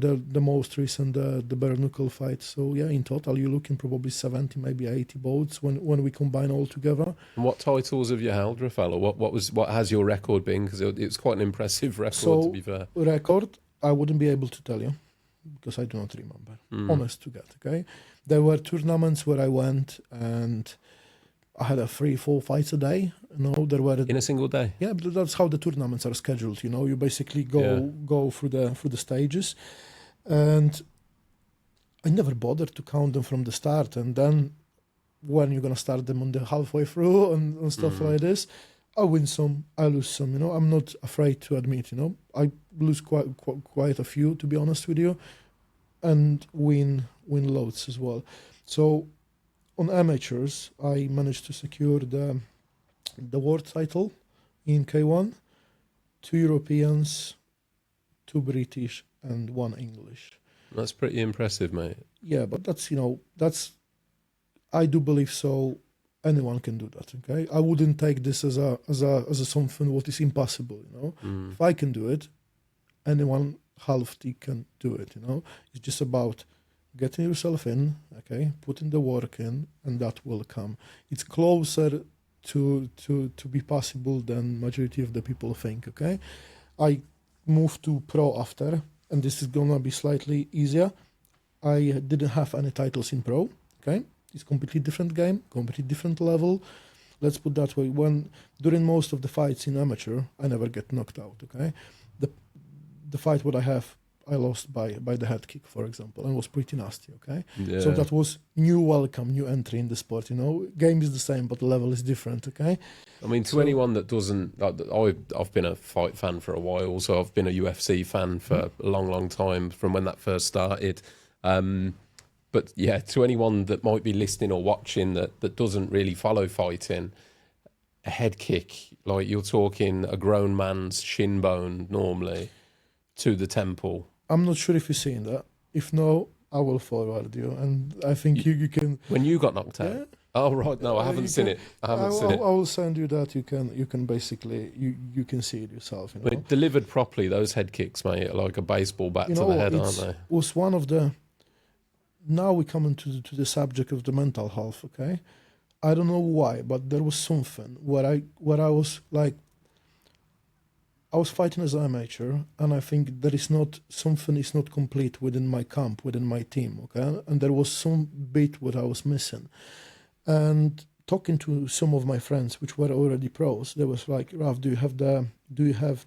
B: the most recent, the bare-knuckle fight. So yeah, in total, you're looking probably 70, maybe 80 bouts when we combine all together.
A: And what titles have you held, Rafal? Or what has your record been? Because it's quite an impressive record, to be fair.
B: Record, I wouldn't be able to tell you, because I do not remember. Honest to God, okay? There were tournaments where I went and I had 3-4 fights a day. There were
A: in a single day.
B: Yeah, but that's how the tournaments are scheduled. You basically go through the stages, and I never bothered to count them from the start. And then when you're gonna start them on the halfway through and stuff like this, I win some, I lose some. I'm not afraid to admit. I lose quite a few, to be honest with you, and win loads as well. So on amateurs, I managed to secure the world title in K1, 2 Europeans, 2 British, and 1 English.
A: That's pretty impressive, mate.
B: Yeah, but that's I do believe so. Anyone can do that. Okay, I wouldn't take this as a something what is impossible. If I can do it, anyone healthy can do it. It's just about getting yourself in, okay, putting the work in, and that will come. It's closer to be possible than majority of the people think, okay? I moved to pro after, and this is gonna be slightly easier. I didn't have any titles in pro, okay? It's completely different game, completely different level. Let's put that way. During most of the fights in amateur, I never get knocked out, okay? The fight what I have, I lost by the head kick, for example, and was pretty nasty, okay?
A: Yeah.
B: So that was new entry in the sport, Game is the same, but the level is different, okay?
A: Anyone that doesn't... I've been a fight fan for a while, so I've been a UFC fan for a long, long time, from when that first started. But yeah, to anyone that might be listening or watching that doesn't really follow fighting, a head kick, like you're talking a grown man's shin bone normally to the temple.
B: I'm not sure if you've seen that. If no, I will forward you, and I think you can.
A: When you got knocked out?
B: Yeah.
A: Oh right, no, I haven't seen it. I
B: will send you that. You can basically you can see it yourself.
A: But delivered properly, those head kicks, mate, are like a baseball bat to the head, aren't they?
B: Was one of the. Now we come into the subject of the mental health. Okay, I don't know why, but there was something where I was like, I was fighting as an amateur, and I think there is not something is not complete within my camp, within my team, okay? And there was some bit what I was missing. And talking to some of my friends, which were already pros, they was like, Raf, do you have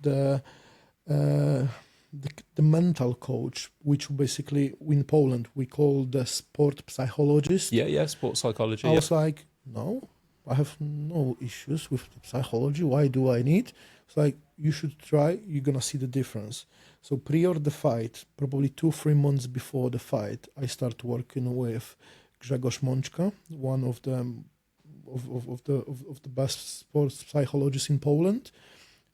B: the mental coach, which basically in Poland we call the sport psychologist?
A: Yeah, sports psychology.
B: I was like, no, I have no issues with the psychology. Why do I need? It's like, you should try, you're going to see the difference. So prior the fight, probably 2-3 months before the fight, I start working with Grzegorz Mączka, one of the best sports psychologists in Poland.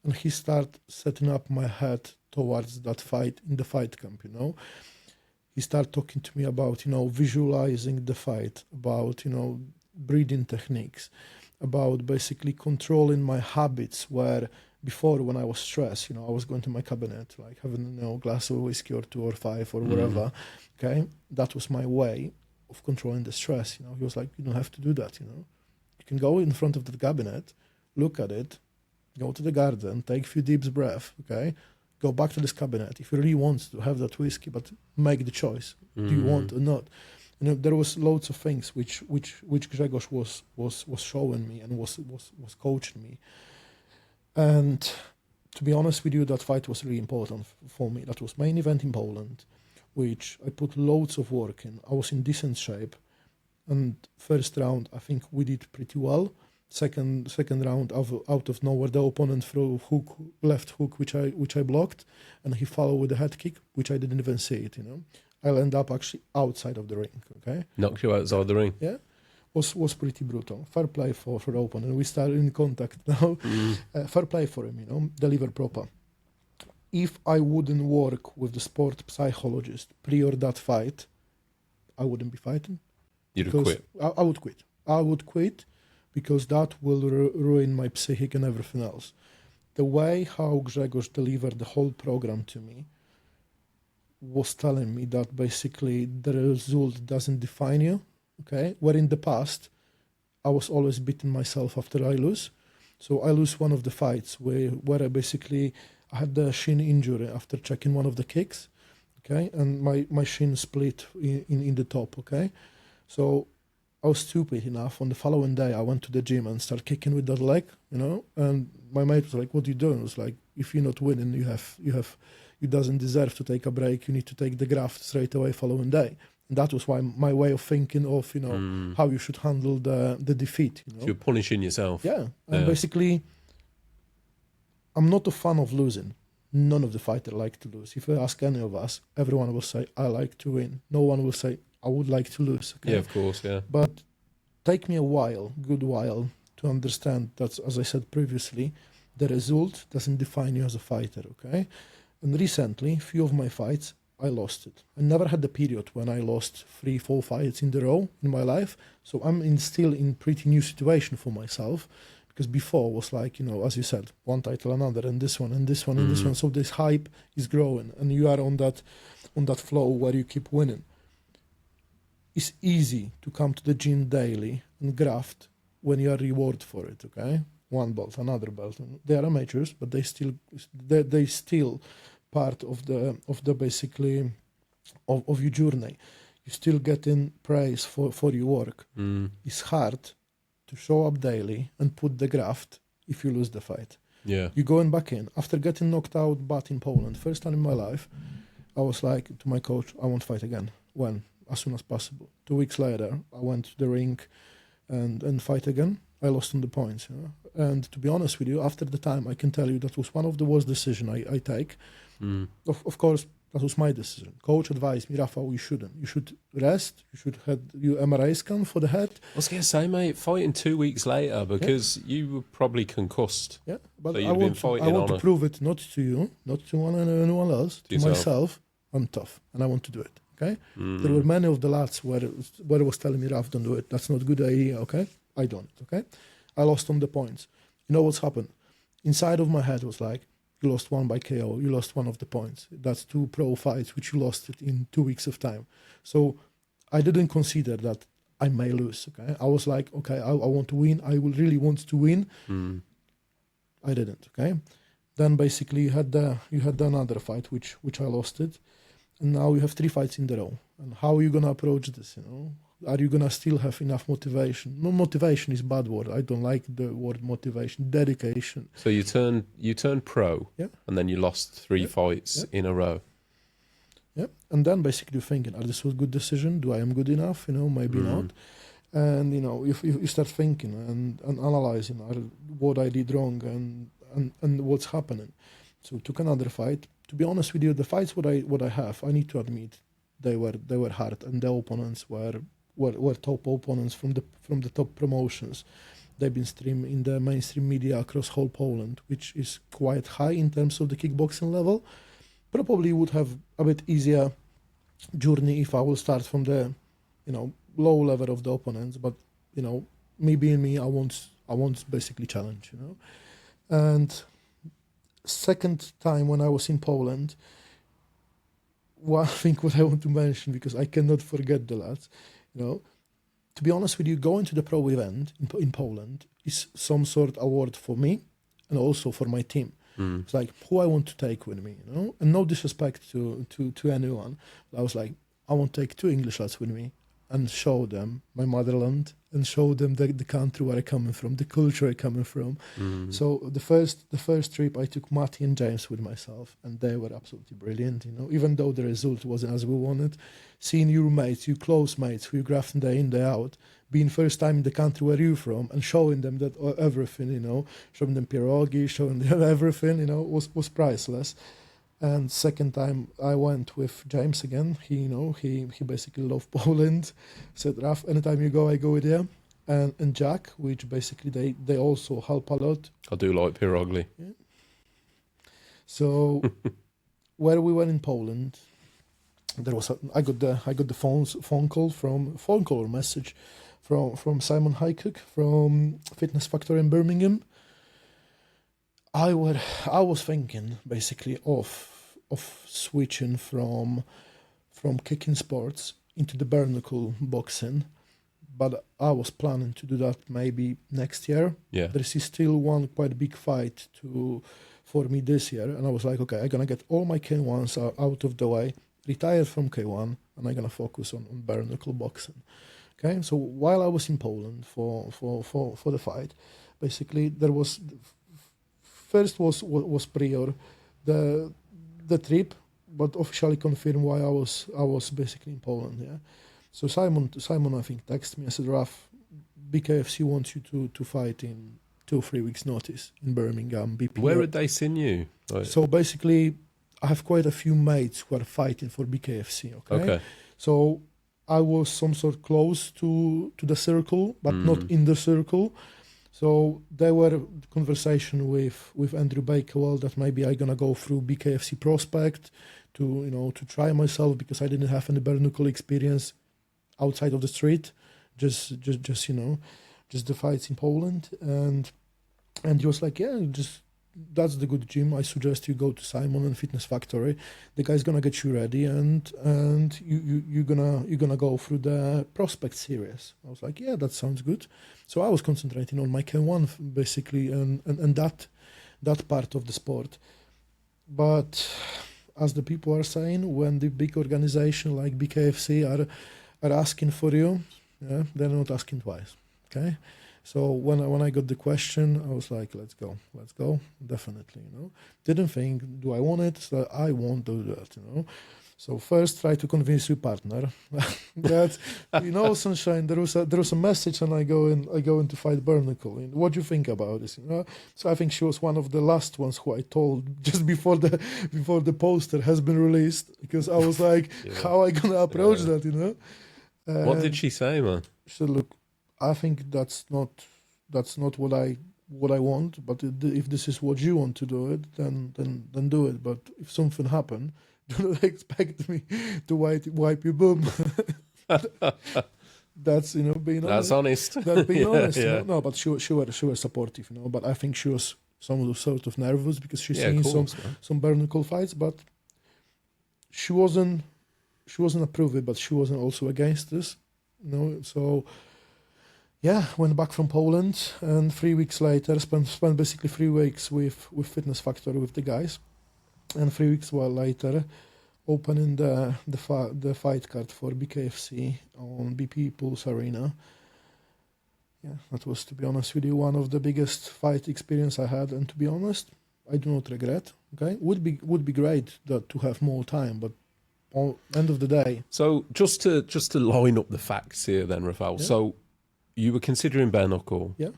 B: And he started setting up my head towards that fight in the fight camp, He started talking to me about, visualizing the fight, about, breathing techniques, about basically controlling my habits where before when I was stressed, I was going to my cabinet, like having a glass of whiskey or 2 or 5 or whatever, okay? That was my way of controlling the stress, He was like, you don't have to do that, You can go in front of the cabinet, look at it, go to the garden, take a few deep breaths, okay? Go back to this cabinet if you really want to have that whiskey, but make the choice. Do you want or not? There was loads of things which Grzegorz was showing me and was coaching me. And to be honest with you, that fight was really important for me. That was main event in Poland, which I put loads of work in. I was in decent shape. And first round, I think we did pretty well. Second round, out of nowhere, the opponent threw left hook, which I blocked, and he followed with a head kick, which I didn't even see it. I'll end up actually outside of the ring. Okay,
A: knocked you outside the ring.
B: Yeah, was pretty brutal. Fair play for the opponent. We started in contact now. Fair play for him. Deliver proper. If I wouldn't work with the sport psychologist prior that fight, I wouldn't be fighting.
A: You'd have quit.
B: I would quit. I would quit because that will ruin my psychic and everything else. The way how Grzegorz delivered the whole program to me was telling me that basically the result doesn't define you, okay? Where in the past, I was always beating myself after I lose. So I lose one of the fights where I had the shin injury after checking one of the kicks, okay? And my shin split in the top, okay? So I was stupid enough. On the following day, I went to the gym and started kicking with that leg, And my mate was like, "What are you doing?" I was like, "If you're not winning, you doesn't deserve to take a break. You need to take the graft straight away following day." And that was why my way of thinking of, how you should handle the defeat.
A: So you're punishing yourself.
B: Yeah, and basically, I'm not a fan of losing. None of the fighters like to lose. If you ask any of us, everyone will say, "I like to win." No one will say, "I would like to lose." Okay?
A: Yeah, of course, yeah.
B: But take me a good while, to understand that, as I said previously, the result doesn't define you as a fighter, okay? And recently, few of my fights, I lost it. I never had the period when I lost 3-4 fights in a row in my life. So I'm still in pretty new situation for myself, because before was like, as you said, one title, another, and this one, and this one, and this one. So this hype is growing, and you are on that flow where you keep winning. It's easy to come to the gym daily and graft when you are rewarded for it, okay? One belt, another belt. They are amateurs, but they still part of the basically of your journey. You still getting praise for your work. It's hard to show up daily and put the graft if you lose the fight.
A: Yeah.
B: You're going back in. After getting knocked out bad in Poland, first time in my life, I was like to my coach, "I won't fight again." When? As soon as possible. 2 weeks later, I went to the ring and fight again. I lost on the points. And to be honest with you, after the time, I can tell you that was one of the worst decisions I take. Of course, that was my decision. Coach advised me, "Rafał, you shouldn't. You should rest. You should have your MRI scan for the head."
A: I was going to say, mate, fighting 2 weeks later, because you were probably concussed.
B: Yeah, but
A: So
B: I want to prove it not to you, not to anyone else, to myself. I'm tough, and I want to do it. Okay, there were many of the lads where it was telling me, "Raf, don't do it. That's not a good idea." Okay, I don't. Okay, I lost on the points. You know what's happened? Inside of my head was like, you lost one by KO. You lost one of the points. That's 2 pro fights which you lost it in 2 weeks of time. So I didn't consider that I may lose. Okay, I was like, okay, I want to win. I will really want to win. I didn't. Okay. Then basically you had another fight which I lost it, and now you have 3 fights in a row. And how are you gonna approach this? Are you gonna still have enough motivation? No, motivation is bad word. I don't like the word motivation. Dedication.
A: So you turned pro,
B: Yeah.
A: and then you lost 3 fights in a row.
B: Yeah, and then basically you're thinking, this was a good decision? Do I am good enough? Maybe not. And if you start thinking and analyzing what I did wrong and what's happening. So took another fight. To be honest with you, the fights what I have, I need to admit, they were hard, and the opponents were top opponents from the top promotions. They've been streamed in the mainstream media across whole Poland, which is quite high in terms of the kickboxing level. Probably would have a bit easier journey if I will start from the low level of the opponents, but me being me, I won't basically challenge, And second time when I was in Poland, one thing what I want to mention, because I cannot forget the lads, to be honest with you, going to the pro event in Poland is some sort of award for me and also for my team. It's like who I want to take with me, and no disrespect to anyone. I was like, I want to take 2 English lads with me and show them my motherland and show them the country where I'm coming from, the culture I'm coming from. So the first trip I took Matty and James with myself, and they were absolutely brilliant. Even though the result wasn't as we wanted, seeing your mates, your close mates who you grafting day in day out, being first time in the country where you're from, and showing them that everything, showing them pierogi, showing them everything, was priceless. And second time I went with James again. He basically loved Poland. Said, Raf, anytime you go, I go with you. And Jack, which basically they also help a lot.
A: I do like pierogi.
B: Yeah. So where we were in Poland, there was I got the phone call or message from Simon Highcook from Fitness Factory in Birmingham. I was thinking basically of switching from kicking sports into the bare-knuckle boxing, but I was planning to do that maybe next year.
A: Yeah.
B: There is still one quite big fight for me this year, and I was like, okay, I'm gonna get all my K1s out of the way, retire from K1, and I'm gonna focus on bare-knuckle boxing. Okay, so while I was in Poland for the fight, basically there was. First was prior the trip, but officially confirmed why I was basically in Poland. Yeah, so Simon I think texted me. I said, Raf, BKFC wants you to fight in 2-3 weeks notice in Birmingham. BPO.
A: Where had they seen you? Like...
B: So basically, I have quite a few mates who are fighting for BKFC. Okay. So I was some sort close to the circle, but not in the circle. So there were conversation with Andrew Bakewell that maybe I'm gonna go through BKFC prospect to try myself, because I didn't have any bare-knuckle experience outside of the street, just the fights in Poland, and he was like, yeah, that's the good gym. I suggest you go to Simon and Fitness Factory. The guy's gonna get you ready, and you're gonna go through the prospect series. I was like, yeah, that sounds good. So I was concentrating on my K1 basically, and that part of the sport. But as the people are saying, when the big organization like BKFC are asking for you, yeah, they're not asking twice. Okay. So when I got the question, I was like, let's go, definitely, Didn't think, do I want it? So I won't do that, So first, try to convince your partner that, Sunshine, there was a message, and I go in to fight bare-knuckle. What do you think about this? So I think she was one of the last ones who I told just before the poster has been released, because I was like, how I gonna approach that,
A: What did she say, man?
B: She said, look, I think that's not what I want. But if this is what you want to do it, then do it. But if something happen, do not expect me to wipe your bum. That's being honest.
A: That's honest.
B: That's being honest.
A: Yeah.
B: No, but she was supportive. But I think she was sort of nervous because she's seen some bare-knuckle fights, but she wasn't approve it, but she wasn't also against this. So Yeah, went back from Poland, and 3 weeks later, spent basically 3 weeks with Fitness Factory with the guys, and 3 weeks later, opening the fight card for BKFC on BP Pulse Arena. Yeah, that was, to be honest with you, one of the biggest fight experience I had, and to be honest, I do not regret. Okay, would be great to have more time, but end of the day.
A: So just to line up the facts here, then, Rafal.
B: Yeah.
A: So you were considering bare-knuckle.
B: Yeah.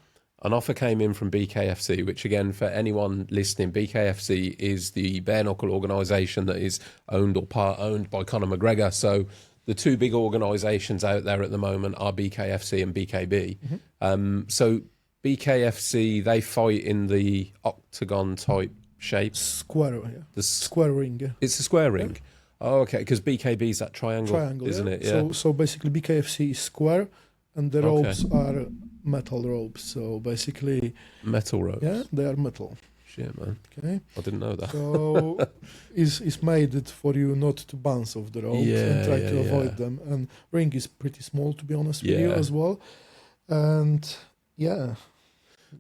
A: An offer came in from BKFC, which, again, for anyone listening, BKFC is the bare-knuckle organisation that is owned or part-owned by Conor McGregor. So the two big organisations out there at the moment are BKFC and BKB. So BKFC, they fight in the octagon-type shape.
B: Square, yeah.
A: The
B: Square ring, yeah.
A: It's a square ring. Oh, okay, because BKB is that triangle, isn't it? Yeah.
B: So basically BKFC is square, and the ropes are metal ropes. So basically,
A: metal ropes.
B: Yeah, they are metal.
A: Shit, man.
B: Okay.
A: I didn't know that.
B: So it's made it for you not to bounce off the ropes and try to avoid them. And ring is pretty small, to be honest with you, as well. And yeah.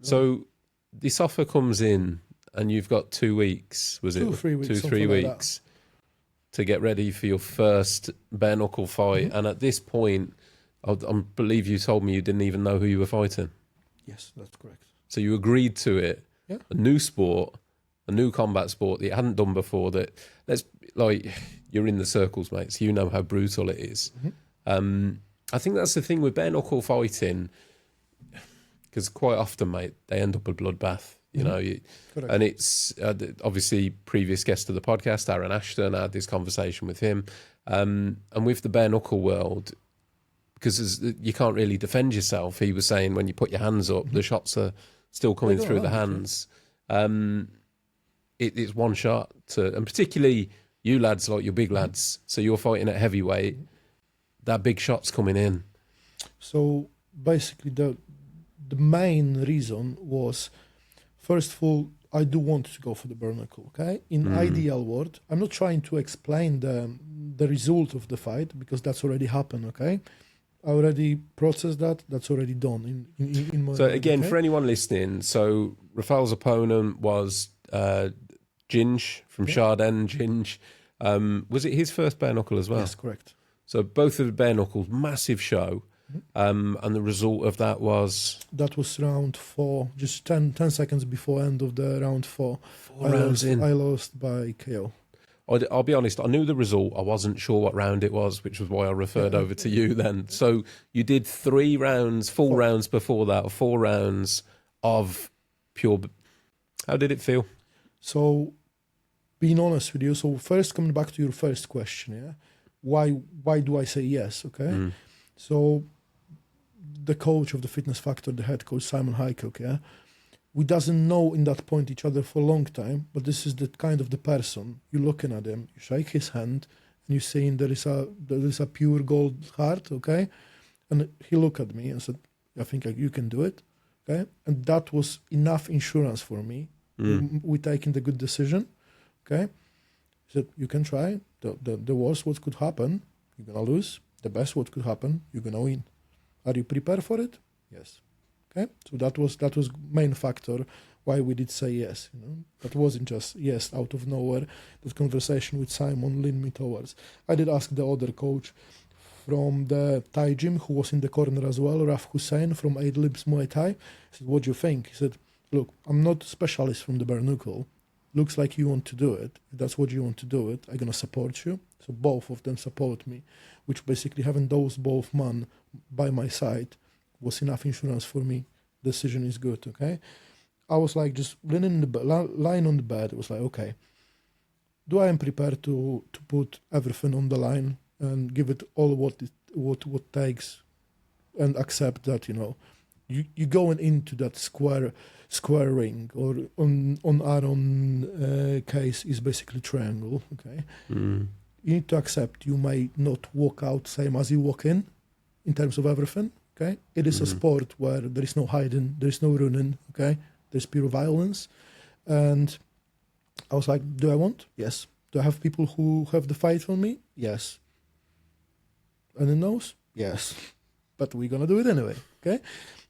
A: So this offer comes in, and you've got 2 weeks. Was it
B: 3 weeks?
A: 2-3 weeks to get ready for your first bare knuckle fight. And at this point, I believe you told me you didn't even know who you were fighting.
B: Yes, that's correct.
A: So you agreed to it.
B: Yeah.
A: A new sport, a new combat sport that you hadn't done before. That you're in the circles, mate. So you know how brutal it is. I think that's the thing with bare knuckle fighting, because quite often, mate, they end up a bloodbath. You know, and it's obviously previous guest of the podcast, Aaron Ashton. I had this conversation with him, and with the bare knuckle world, because you can't really defend yourself. He was saying when you put your hands up, the shots are still coming through the hands. It's one shot and particularly you lads, like your big lads. So you're fighting at heavyweight. That big shot's coming in.
B: So basically, the main reason was, first of all, I do want to go for the bare-knuckle, okay? In ideal world, I'm not trying to explain the result of the fight, because that's already happened, okay? I already processed that. That's already done in my
A: So
B: mind,
A: again,
B: okay?
A: for anyone listening, so Rafal's opponent was Ginge from Chardin. Ginge. Was it his first bare knuckle as well?
B: Yes, correct.
A: So both of the bare knuckles, massive show. And the result of that was?
B: That was round 4, just 10 seconds before end of the round 4.
A: 4 rounds in.
B: I lost by KO.
A: I'll be honest, I knew the result. I wasn't sure what round it was, which was why I referred over to you then. So you did 3 rounds, 4 rounds before that, or 4 rounds of pure... How did it feel?
B: So, being honest with you, so first coming back to your first question, yeah? Why do I say yes, okay? So, the coach of the Fitness Factor, the head coach, Simon Highcock, yeah? We doesn't know in that point each other for a long time, but this is the kind of the person. You're looking at him, you shake his hand, and you're saying there is a pure gold heart, okay? And he looked at me and said, I think you can do it, okay? And that was enough insurance for me. We're taking the good decision, okay? He said, you can try. The worst what could happen, you're going to lose. The best what could happen, you're going to win. Are you prepared for it? Yes. Okay, so that was main factor why we did say yes. You know, that wasn't just yes out of nowhere. That conversation with Simon led me towards. I did ask the other coach from the Thai gym who was in the corner as well, Raf Hussain from 8 Lips Muay Thai. I said, "What do you think?" He said, "Look, I'm not a specialist from the bare-knuckle. Looks like you want to do it. If that's what you want to do it, I'm gonna support you." So both of them support me, which basically having those both men by my side was enough insurance for me. Decision is good, okay? I was like just lying on the bed. It was like, okay, do I am prepared to put everything on the line and give it all what takes, and accept that, you know, you going into that square ring, or on our own case is basically triangle, okay? You need to accept you may not walk out same as you walk in terms of everything. Okay, it is a sport where there is no hiding, there is no running. Okay, there's pure violence, and I was like, do I want? Yes. Do I have people who have the fight for me? Yes. And the nose? Yes. but we're gonna do it anyway. Okay,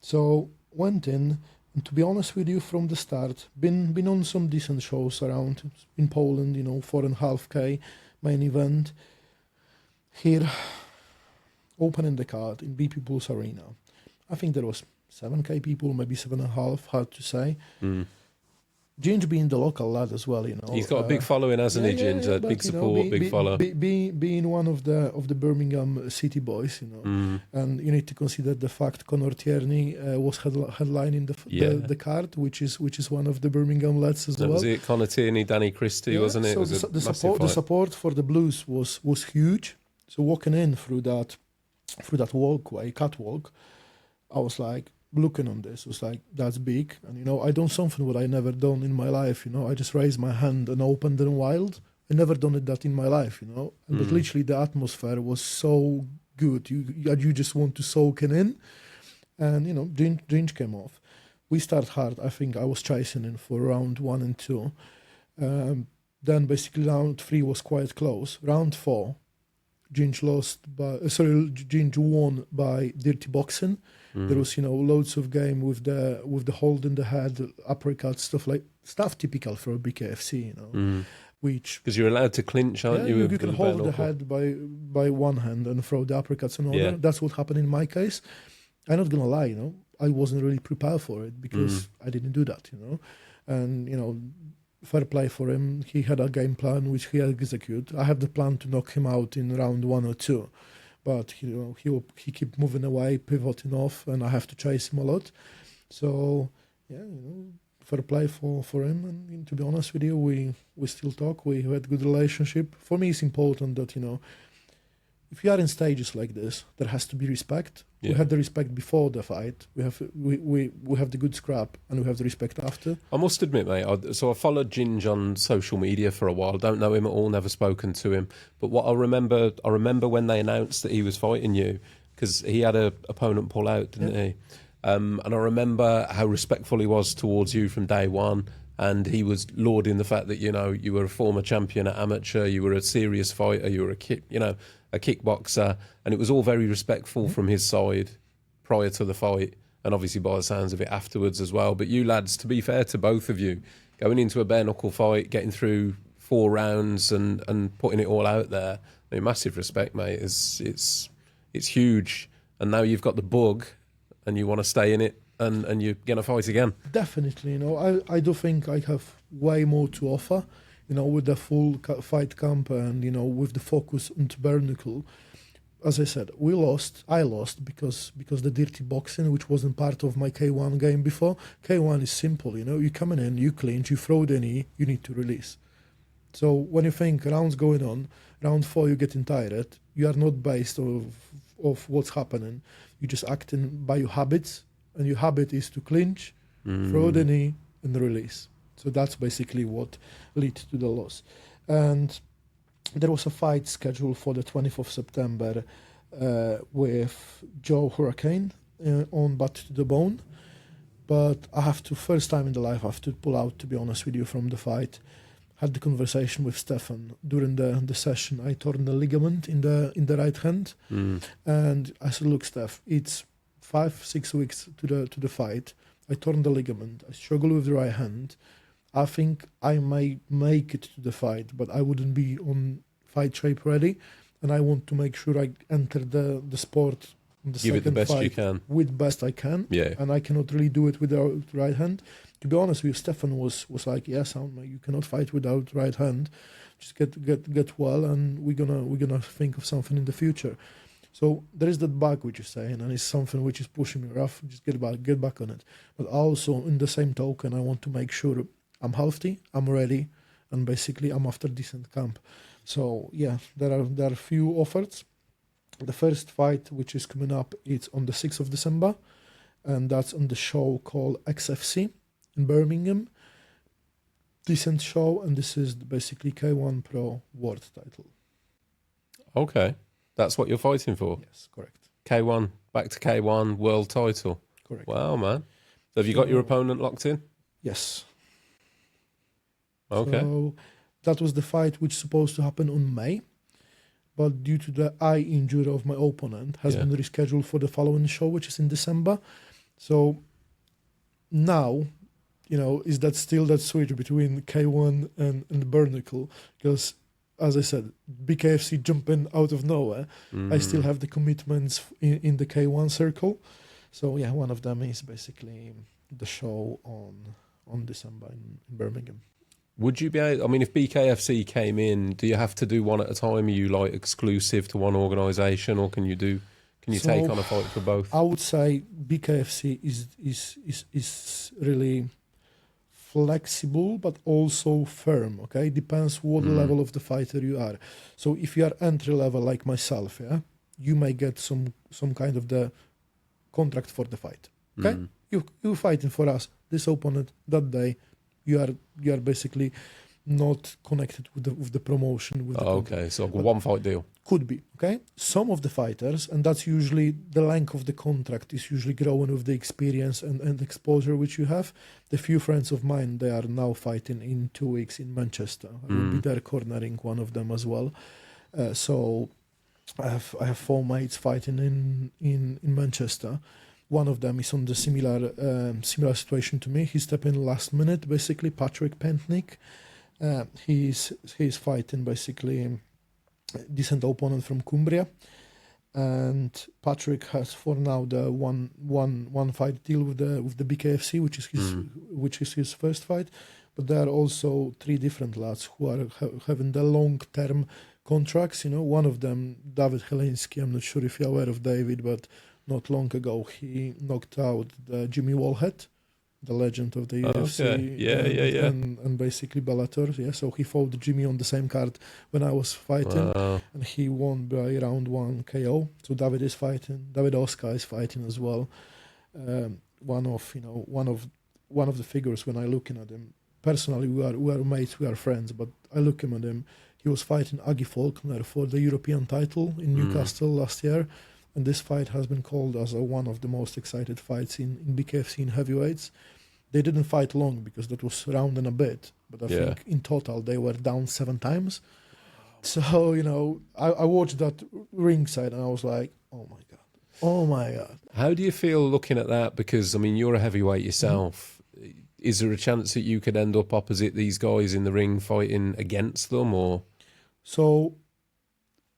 B: so went in, and to be honest with you, from the start, been on some decent shows around in Poland. 4.5K main event here, opening the card in BP Pulse Arena. I think there was 7K people, maybe 7.5, hard to say. Ginge being the local lad as well,
A: He's got a big following, hasn't he, Ginge?
B: Yeah,
A: Big support, big follow.
B: Being one of the Birmingham city boys, and you need to consider the fact Conor Tierney was headlining the card, which is one of the Birmingham lads as well.
A: Was it Conor Tierney, Danny Christie, wasn't it?
B: So the support for the Blues was huge. So walking in through that walkway, catwalk, I was like, looking on this, was like, that's big. And I done something what I never done in my life. I just raised my hand and opened in wild. I never done that in my life. But literally the atmosphere was so good. You just want to soak it in. And Ginge came off. We start hard. I think I was chasing in for round 1 and 2. Then basically round 3 was quite close. Round 4, Ginge won by dirty boxing. There was, loads of game with the hold in the head, uppercut, stuff typical for a BKFC, which
A: because you're allowed to clinch, aren't you?
B: You can hold the head by one hand and throw the uppercuts and all that. That's what happened in my case. I'm not gonna lie, I wasn't really prepared for it because I didn't do that, and fair play for him. He had a game plan which he executed. I have the plan to knock him out in round 1 or 2. But he keep moving away, pivoting off, and I have to chase him a lot. So fair play for him. And to be honest with you, we still talk. We had good relationship. For me, it's important that if you are in stages like this, there has to be respect. We had the respect before the fight. We have the good scrap, and we have the respect after.
A: I must admit, mate, I followed Ginge on social media for a while. Don't know him at all, never spoken to him. But what I remember when they announced that he was fighting you, because he had an opponent pull out, didn't he? And I remember how respectful he was towards you from day one. And he was lauding the fact that, you were a former champion at amateur, you were a serious fighter, you were a kickboxer, and it was all very respectful from his side prior to the fight, and obviously by the sounds of it afterwards as well. But you lads, to be fair to both of you, going into a bare-knuckle fight, getting through 4 rounds and putting it all out there, massive respect, mate. It's huge. And now you've got the bug and you want to stay in it, and you're going to fight again.
B: Definitely, I do think I have way more to offer, with the full fight camp and, with the focus on bare-knuckle. As I said, I lost because the dirty boxing, which wasn't part of my K1 game before. K1 is simple, you coming in, you clinch, you throw the knee, you need to release. So when you think rounds going on, round 4 you're getting tired, you are not based of what's happening. You're just acting by your habits, and your habit is to clinch, throw the knee, and release. So that's basically what led to the loss. And there was a fight scheduled for the 20th of September with Joe Hurricane on Butt to the Bone. But I have to, first time in the life, I have to pull out, to be honest with you, from the fight. Had the conversation with Stefan during the session. I torn the ligament in the right hand. And I said, look, Steph, it's 5-6 weeks to the fight. I torn the ligament. I struggle with the right hand. I think I may make it to the fight, but I wouldn't be on fight shape ready. And I want to make sure I enter the sport in the
A: Give it the
B: second
A: best
B: fight
A: you can.
B: with best I can.
A: Yeah.
B: And I cannot really do it without right hand. To be honest with you, Stefan was like, yes, you cannot fight without right hand. Just get well, and we're gonna think of something in the future. So there is that bug which you're saying, and it's something which is pushing me rough. Just get back on it. But also, in the same token, I want to make sure I'm healthy, I'm ready, and basically I'm after decent camp. So yeah, there are few offers. The first fight, which is coming up, it's on the 6th of December, and that's on the show called XFC in Birmingham. Decent show, and this is basically K1 Pro World title.
A: Okay. That's what you're fighting for?
B: Yes, correct.
A: K1, back to K1 world title.
B: Correct.
A: Wow, man. Have you got your opponent locked in?
B: Yes.
A: Okay.
B: So that was the fight which is supposed to happen on May. but due to the eye injury of my opponent, has been rescheduled for the following show, which is in December. So now, is that still that switch between K1 and the bare-knuckle? Because, as I said, BKFC jumping out of nowhere. I still have the commitments in the K1 circle. So, yeah, one of them is basically the show on December in Birmingham.
A: Would you be able, I mean, if BKFC came in, do you have to do one at a time? Are you like exclusive to one organisation, or can you take on a fight for both?
B: I would say BKFC is really flexible, but also firm. Okay, depends what level of the fighter you are. So if you are entry level like myself, you may get some kind of the contract for the fight. Okay, you fighting for us, this opponent that day. You are basically not connected with the promotion. With the
A: okay, so one fight deal.
B: Could be, okay? Some of the fighters, and that's usually the length of the contract is usually growing with the experience and exposure which you have. The few friends of mine, they are now fighting in 2 weeks in Manchester. I will be there cornering one of them as well. So I have 4 mates fighting in Manchester. One of them is on the similar situation to me. He stepped in last minute, basically, Patrick Pentnick. He's fighting basically a decent opponent from Cumbria. And Patrick has for now the one fight deal with the BKFC, which is his first fight. But there are also 3 different lads who are having the long-term contracts. One of them, David Heleński. I'm not sure if you're aware of David, but not long ago, he knocked out Jimmy Wallhead, the legend of the UFC.
A: Okay.
B: And basically Bellator. Yeah, so he fought Jimmy on the same card when I was fighting, and he won by round 1 KO. So David is fighting. David Oscar is fighting as well. One of the figures when I looking at him. Personally, we are mates, we are friends, but I look at him. He was fighting Aggie Faulkner for the European title in Newcastle last year. And this fight has been called as one of the most excited fights in BKFC in heavyweights. They didn't fight long because that was round and a bit. But I think in total they were down 7 times. So, I watched that ringside and I was like, oh my God.
A: How do you feel looking at that? Because, I mean, you're a heavyweight yourself. Is there a chance that you could end up opposite these guys in the ring fighting against them? Or
B: so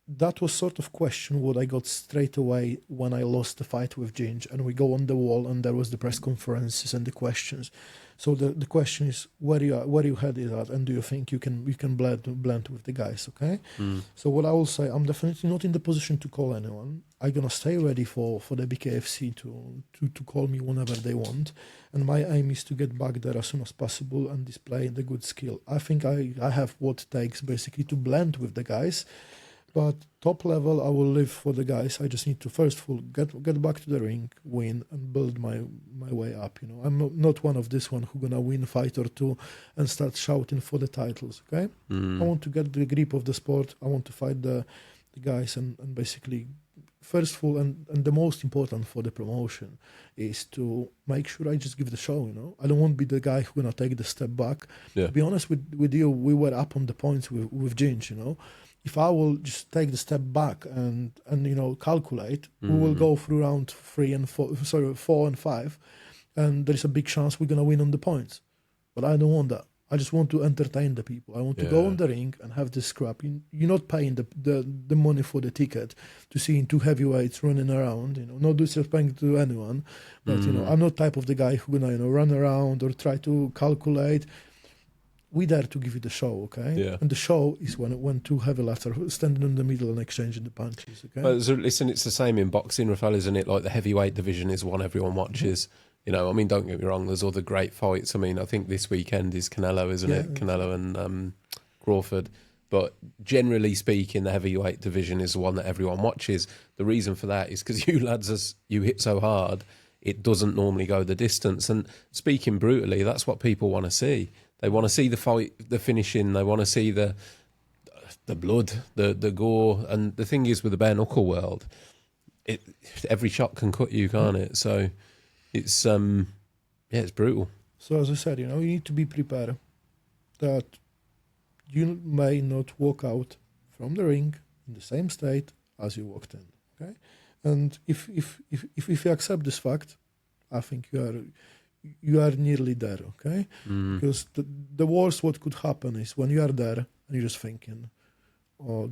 B: that was sort of question what I got straight away when I lost the fight with Ginge, and we go on the wall and there was the press conferences and the questions. So the question is where you head is at, and do you think you can blend with the guys? Okay. So what I will say, I'm definitely not in the position to call anyone. I'm gonna stay ready for the BKFC to call me whenever they want, and my aim is to get back there as soon as possible and display the good skill. I think I have what it takes basically to blend with the guys. But top level, I will live for the guys. I just need to first of all get back to the ring, win, and build my way up. I'm not one of this one who gonna win a fight or 2 and start shouting for the titles. Okay, I want to get the grip of the sport. I want to fight the guys and basically, first of all, and the most important for the promotion is to make sure I just give the show. I don't want to be the guy who gonna take the step back.
A: Yeah.
B: To be honest with you, we were up on the points with Ginge. If I will just take the step back and calculate, we will go through round 4 and 5, and there is a big chance we're gonna win on the points. But I don't want that. I just want to entertain the people. I want to go on the ring and have this scrap. You're not paying the money for the ticket to see 2 heavyweights running around. No disrespect to anyone, but I'm not type of the guy who gonna run around or try to calculate. We there to give you the show, okay?
A: Yeah.
B: And the show is when 2 heavy lads are standing in the middle and exchanging the punches, okay?
A: Listen, it's the same in boxing, Rafal, isn't it? Like the heavyweight division is one everyone watches. I mean, don't get me wrong, there's other great fights. I mean, I think this weekend is Canelo, isn't it? Canelo and Crawford. But generally speaking, the heavyweight division is the one that everyone watches. The reason for that is because you lads, you hit so hard, it doesn't normally go the distance. And speaking brutally, that's what people want to see. They want to see the fight, the finishing. They want to see the blood, the gore. And the thing is, with the bare knuckle world, every shot can cut you, can't it? So it's it's brutal.
B: So as I said, you need to be prepared that you may not walk out from the ring in the same state as you walked in. Okay, and if you accept this fact, I think you are nearly there. Okay, because the worst what could happen is when you are there and you're just thinking, "Oh,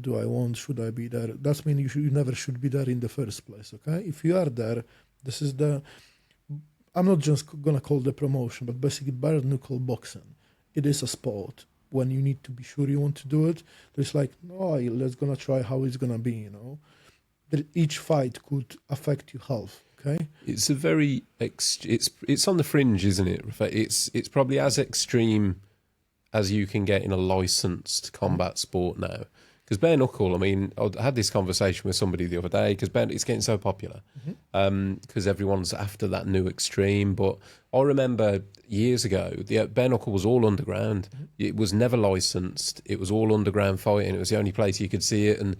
B: should I be there?" That means you never should be there in the first place. Okay, if you are there, this is I'm not just gonna call the promotion, but basically bare-knuckle boxing. It is a sport when you need to be sure you want to do it. There's like, oh, let's gonna try how it's gonna be, That each fight could affect your health. Okay,
A: it's a very it's on the fringe, isn't it? It's probably as extreme as you can get in a licensed combat sport now. Because bare knuckle, I mean, I had this conversation with somebody the other day because it's getting so popular because everyone's after that new extreme. But I remember years ago, the bare knuckle was all underground. It was never licensed. It was all underground fighting. It was the only place you could see it, and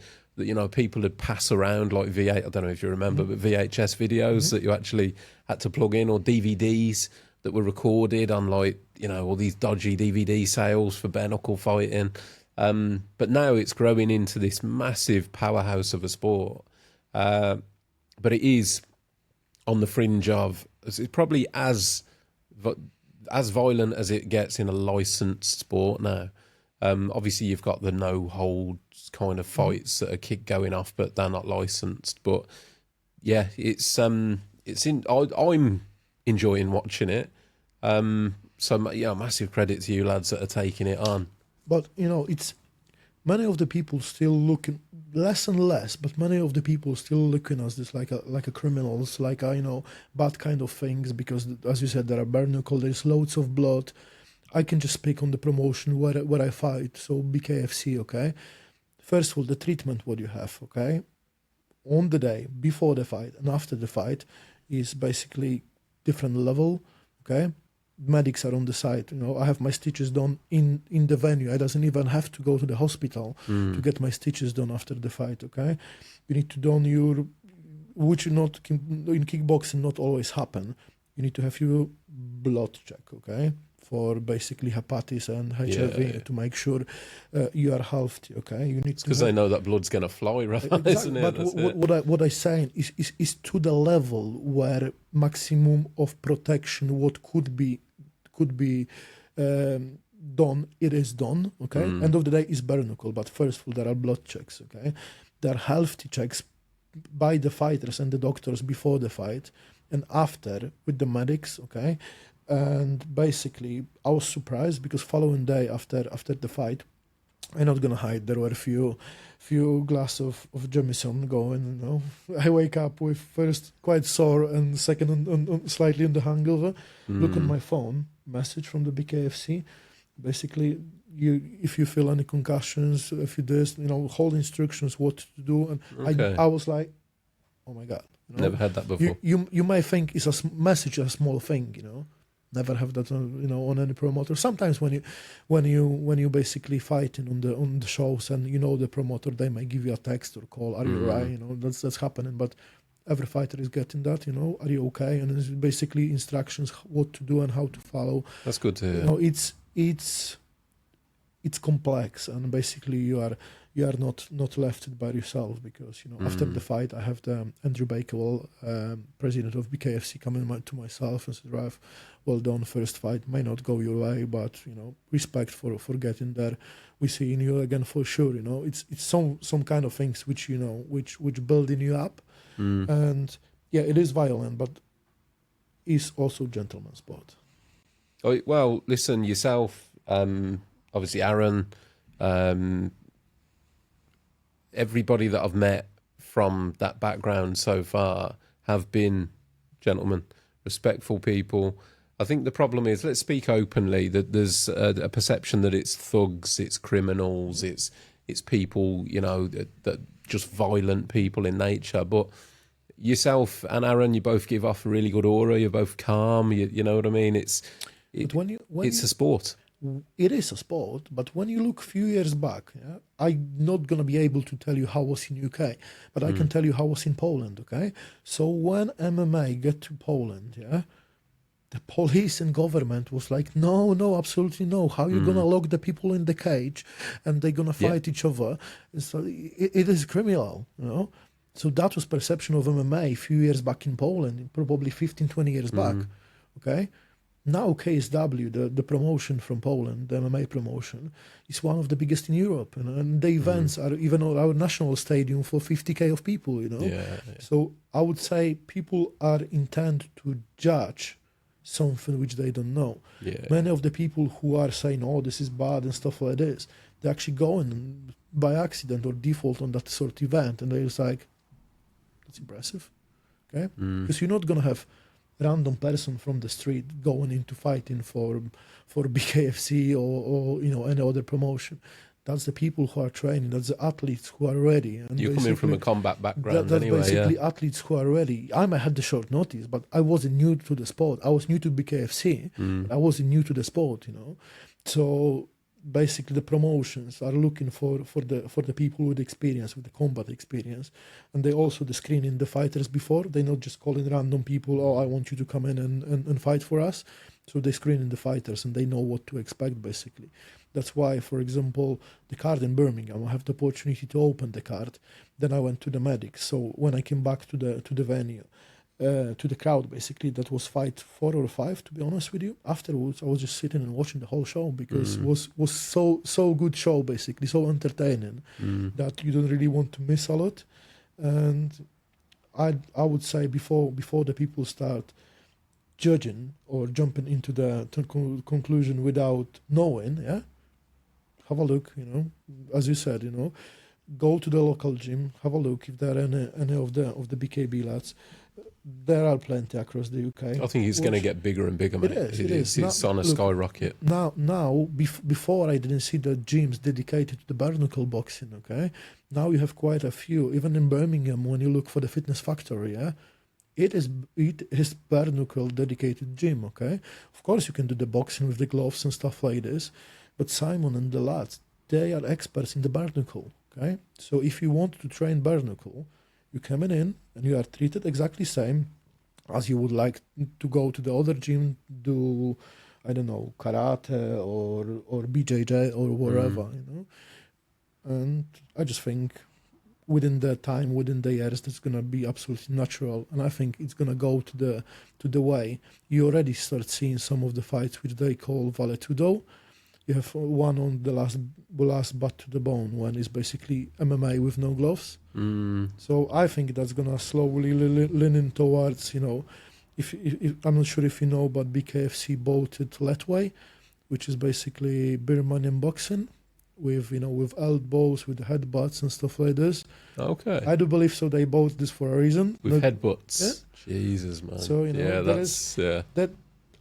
A: people would pass around like V8. I don't know if you remember, but VHS videos that you actually had to plug in, or DVDs that were recorded on all these dodgy DVD sales for bare knuckle fighting. But now it's growing into this massive powerhouse of a sport. But it is on the fringe of, it's probably as violent as it gets in a licensed sport now. Obviously, you've got the no-holds kind of fights that are going off, but they're not licensed. But yeah, I'm enjoying watching it. So yeah, massive credit to you lads that are taking it on.
B: But it's many of the people still looking less and less. But many of the people still looking at this like a criminals, bad kind of things. Because as you said, there are bare knuckle. There's loads of blood. I can just speak on the promotion where I fight. So BKFC, okay. First of all, the treatment what you have, okay, on the day before the fight and after the fight is basically different level, okay. Medics are on the side. I have my stitches done in the venue. I doesn't even have to go to the hospital to get my stitches done after the fight. Okay, you need to don which not in kickboxing not always happen. You need to have your blood check. Okay, for basically hepatitis and HIV to make sure you are healthy. Okay, you need
A: because they know that blood's gonna fly, right?
B: Exactly.
A: Isn't it?
B: But what I'm saying is to the level where maximum of protection what could be done, it is done, okay? End of the day is bare knuckle, but first of all, there are blood checks, okay? There are healthy checks by the fighters and the doctors before the fight and after with the medics, okay? And basically, I was surprised because following day after the fight, I'm not gonna hide, there were a few glass of Jameson going, I wake up with first quite sore and second on slightly on the hangover. Look on my phone, message from the BKFC. Basically, if you feel any concussions, if you this, whole instructions what to do. And okay. I was like, oh my God.
A: Never had that before.
B: You may think it's a message, a small thing, Never have that, on any promoter. Sometimes when you basically fighting on the shows and the promoter, they may give you a text or call. Are you right? That's happening. But every fighter is getting that. Are you okay? And it's basically instructions what to do and how to follow.
A: That's good to hear.
B: It's complex, and basically you are not left by yourself because after the fight I have the Andrew Bakewell, president of BKFC, coming to myself and said, Raf, well done, first fight may not go your way, but respect for getting there. We see in you again for sure. It's some kind of things which which building you up, and yeah, it is violent, but it's also gentleman's sport.
A: Oh, well, listen, yourself, obviously Aaron. Everybody that I've met from that background so far have been gentlemen, respectful people. I think the problem is, let's speak openly, that there's a perception that it's thugs, it's criminals, it's people, that just violent people in nature. But yourself and Aaron, you both give off a really good aura. You're both calm. You know what I mean? It's a sport.
B: It is a sport, but when you look a few years back, I'm not going to be able to tell you how it was in UK, but I can tell you how it was in Poland, okay? So when MMA get to Poland, the police and government was like, no, absolutely no. How you gonna lock the people in the cage and they're gonna fight each other? So it is criminal, you know. So that was perception of MMA a few years back in Poland, probably 15, 20 years back. Okay. Now KSW, the promotion from Poland, the MMA promotion, is one of the biggest in Europe, and the events are even on our national stadium for 50K of people, you know. So I would say people are intent to judge something which they don't know. Many of the people who are saying, "Oh, this is bad" and stuff like this, they actually go in by accident or default on that sort of event, and they're just like, "That's impressive," okay? Because you're not gonna have random person from the street going into fighting for BKFC or you know, any other promotion. That's the people who are training. That's the athletes who are ready. And
A: you're coming from a combat background
B: that's
A: anyway.
B: Basically, athletes who are ready. I might have the short notice, but I wasn't new to the sport. I was new to BKFC. I wasn't new to the sport, you know. So basically, the promotions are looking for the people with experience, with the combat experience, and they also screening the fighters before. They're not just calling random people. "Oh, I want you to come in and fight for us." So they screening the fighters, and they know what to expect. Basically, that's why, for example, the card in Birmingham, I have the opportunity to open the card. Then I went to the medics. So when I came back to the venue, to the crowd, basically, that was fight 4 or 5, to be honest with you. Afterwards, I was just sitting and watching the whole show because it was so good show, basically, so entertaining that you don't really want to miss a lot. And I would say before the people start judging or jumping into the conclusion without knowing, have a look, you know, as you said, you know, go to the local gym, have a look if there are any of the BKB lads. There are plenty across the UK.
A: I think it's going to get bigger and bigger, mate.
B: It is.
A: It's on a skyrocket.
B: Before I didn't see the gyms dedicated to the bare-knuckle boxing, okay? Now you have quite a few. Even in Birmingham, when you look for the Fitness Factory, it is bare-knuckle dedicated gym, okay? Of course, you can do the boxing with the gloves and stuff like this, but Simon and the lads, they are experts in the bare-knuckle, okay? So if you want to train bare-knuckle, you coming in and you are treated exactly same as you would like to go to the other gym, do, I don't know, karate or BJJ or wherever, you know. And I just think within the years, that's gonna be absolutely natural, and I think it's gonna go to the way you already start seeing some of the fights which they call valetudo. You have one on the last butt to the bone, one is basically MMA with no gloves. So I think that's gonna slowly leaning towards, you know, if I'm not sure if you know, but BKFC bought it Letway, which is basically Birmanian boxing with, you know, with elbows, with headbutts and stuff like this.
A: Okay.
B: I do believe so. They bought this for a reason.
A: With headbutts. Yeah. Jesus, man.
B: So, you know, that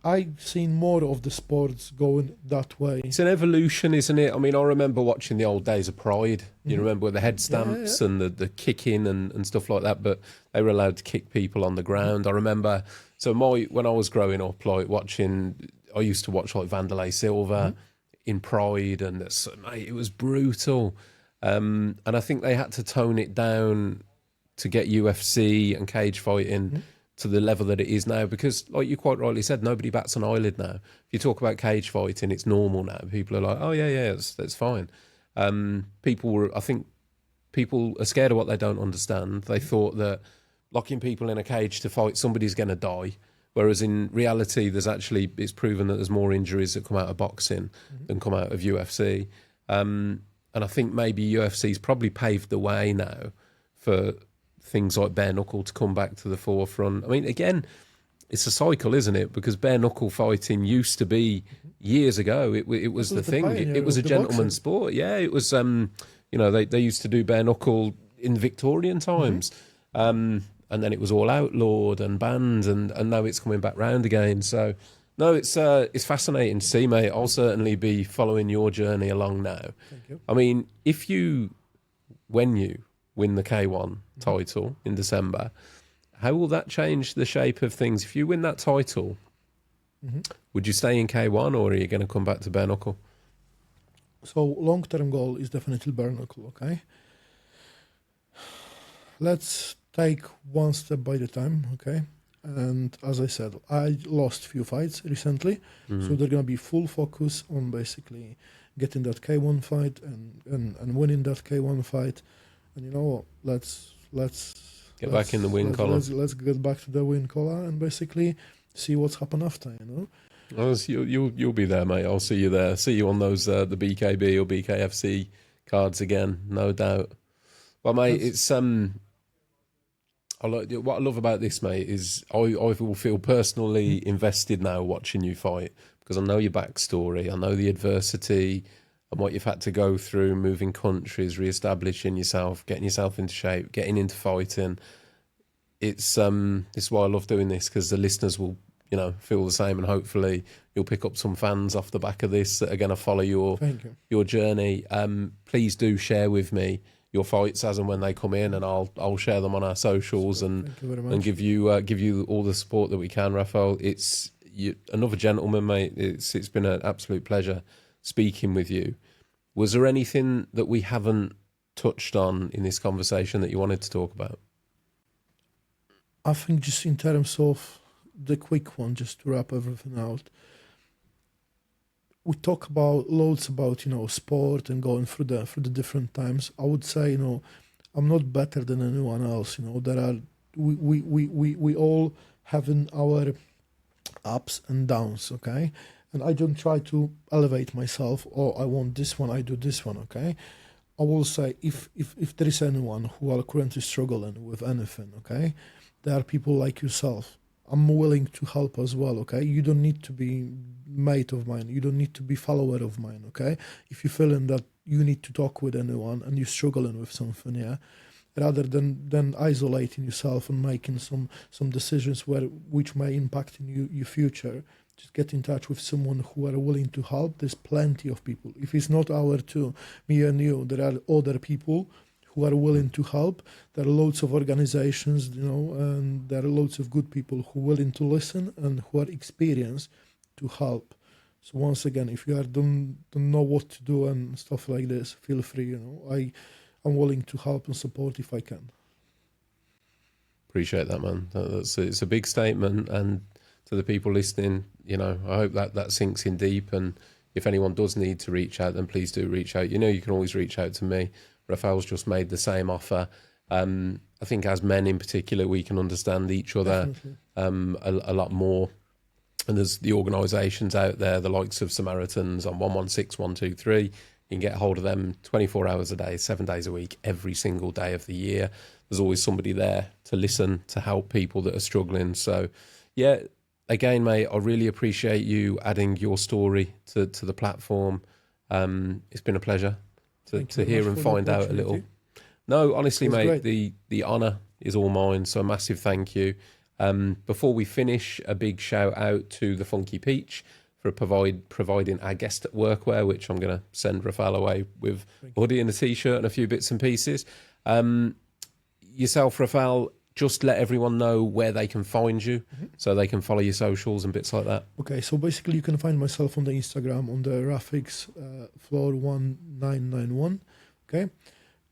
B: I've seen more of the sports going that way.
A: It's an evolution, isn't it? I mean, I remember watching the old days of Pride. You remember with the head stamps and the kicking and stuff like that, but they were allowed to kick people on the ground. I remember, so when I was growing up, like I used to watch like Vanderlei Silva in Pride, and mate, it was brutal. And I think they had to tone it down to get UFC and cage fighting to the level that it is now, because like you quite rightly said, nobody bats an eyelid now. If you talk about cage fighting, it's normal now. People are like, oh yeah, that's fine. I think people are scared of what they don't understand. They thought that locking people in a cage to fight, somebody's going to die. Whereas in reality, it's proven that there's more injuries that come out of boxing than come out of UFC. And I think maybe UFC's probably paved the way now for things like bare knuckle to come back to the forefront. I mean, again, it's a cycle, isn't it? Because bare knuckle fighting used to be years ago. It was the thing. It was a gentleman's sport. Yeah, it was. They used to do bare knuckle in Victorian times, and then it was all outlawed and banned, and now it's coming back round again. So, no, it's fascinating to see, mate. I'll certainly be following your journey along now.
B: Thank you.
A: I mean, when you win the K1 title in December, how will that change the shape of things? If you win that title, would you stay in K1 or are you going to come back to bare knuckle?
B: So long-term goal is definitely bare knuckle, okay? Let's take one step by the time, okay? And as I said, I lost few fights recently, so they're gonna be full focus on basically getting that K1 fight and winning that K1 fight. And you know what? Let's
A: Get back in the win column.
B: Let's get back to the win column and basically see what's happened after. You know.
A: Well, you'll be there, mate. I'll see you there. See you on those the BKB or BKFC cards again, no doubt. Well, mate, it's what I love about this, mate, is I will feel personally invested now watching you fight because I know your backstory, I know the adversity and what you've had to go through, moving countries, re-establishing yourself, getting yourself into shape, getting into fighting. It's this is why I love doing this because the listeners will, you know, feel the same, and hopefully you'll pick up some fans off the back of this that are going to follow your journey. Please do share with me your fights as and when they come in, and I'll share them on our socials and give you all the support that we can, Rafal. It's another gentleman, mate. It's been an absolute pleasure speaking with you. Was there anything that we haven't touched on in this conversation that you wanted to talk about?
B: I think just in terms of the quick one, just to wrap everything out, we talk about loads about, you know, sport and going through the different times. I would say, you know, I'm not better than anyone else. You know, there are we all having our ups and downs, okay? And I don't try to elevate myself, or I want this one, I do this one, okay? I will say if there is anyone who are currently struggling with anything, okay, there are people like yourself. I'm willing to help as well, okay? You don't need to be mate of mine. You don't need to be follower of mine, okay? If you're feeling that you need to talk with anyone and you're struggling with something, yeah, rather than isolating yourself and making some decisions which may impact in your future, just get in touch with someone who are willing to help. There's plenty of people. If it's not our two, me and you, there are other people who are willing to help. There are loads of organizations, you know, and there are loads of good people who are willing to listen and who are experienced to help. So once again, if you don't know what to do and stuff like this, feel free, you know. I'm willing to help and support if I can.
A: Appreciate that, man. It's a big statement, and to the people listening, you know, I hope that sinks in deep, and if anyone does need to reach out, then please do reach out. You know, you can always reach out to me. Rafal's just made the same offer. I think as men in particular, we can understand each other a lot more. And there's the organisations out there, the likes of Samaritans on 116 123. You can get hold of them 24 hours a day, 7 days a week, every single day of the year. There's always somebody there to listen, to help people that are struggling. So, yeah, again, mate, I really appreciate you adding your story to the platform. It's been a pleasure to hear and find out a little. No, honestly, mate, the honour is all mine. So a massive thank you. Before we finish, a big shout out to the Funky Peach for providing our guest workwear, which I'm going to send Rafal away with a hoodie and a t-shirt and a few bits and pieces. Yourself, Rafal, just let everyone know where they can find you so they can follow your socials and bits like that.
B: Okay, so basically you can find myself on the Instagram on the Rafix floor 1991, okay?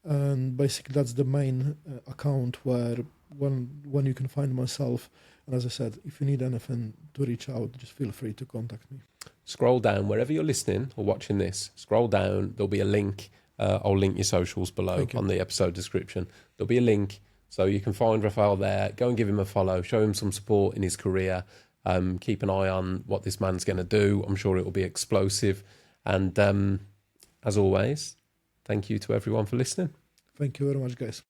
B: And basically that's the main account where when you can find myself. And as I said, if you need anything to reach out, just feel free to contact me.
A: Scroll down, wherever you're listening or watching this, scroll down, there'll be a link. I'll link your socials below on the episode description. There'll be a link. So you can find Rafal there, go and give him a follow, show him some support in his career, keep an eye on what this man's going to do. I'm sure it will be explosive. And as always, thank you to everyone for listening.
B: Thank you very much, guys.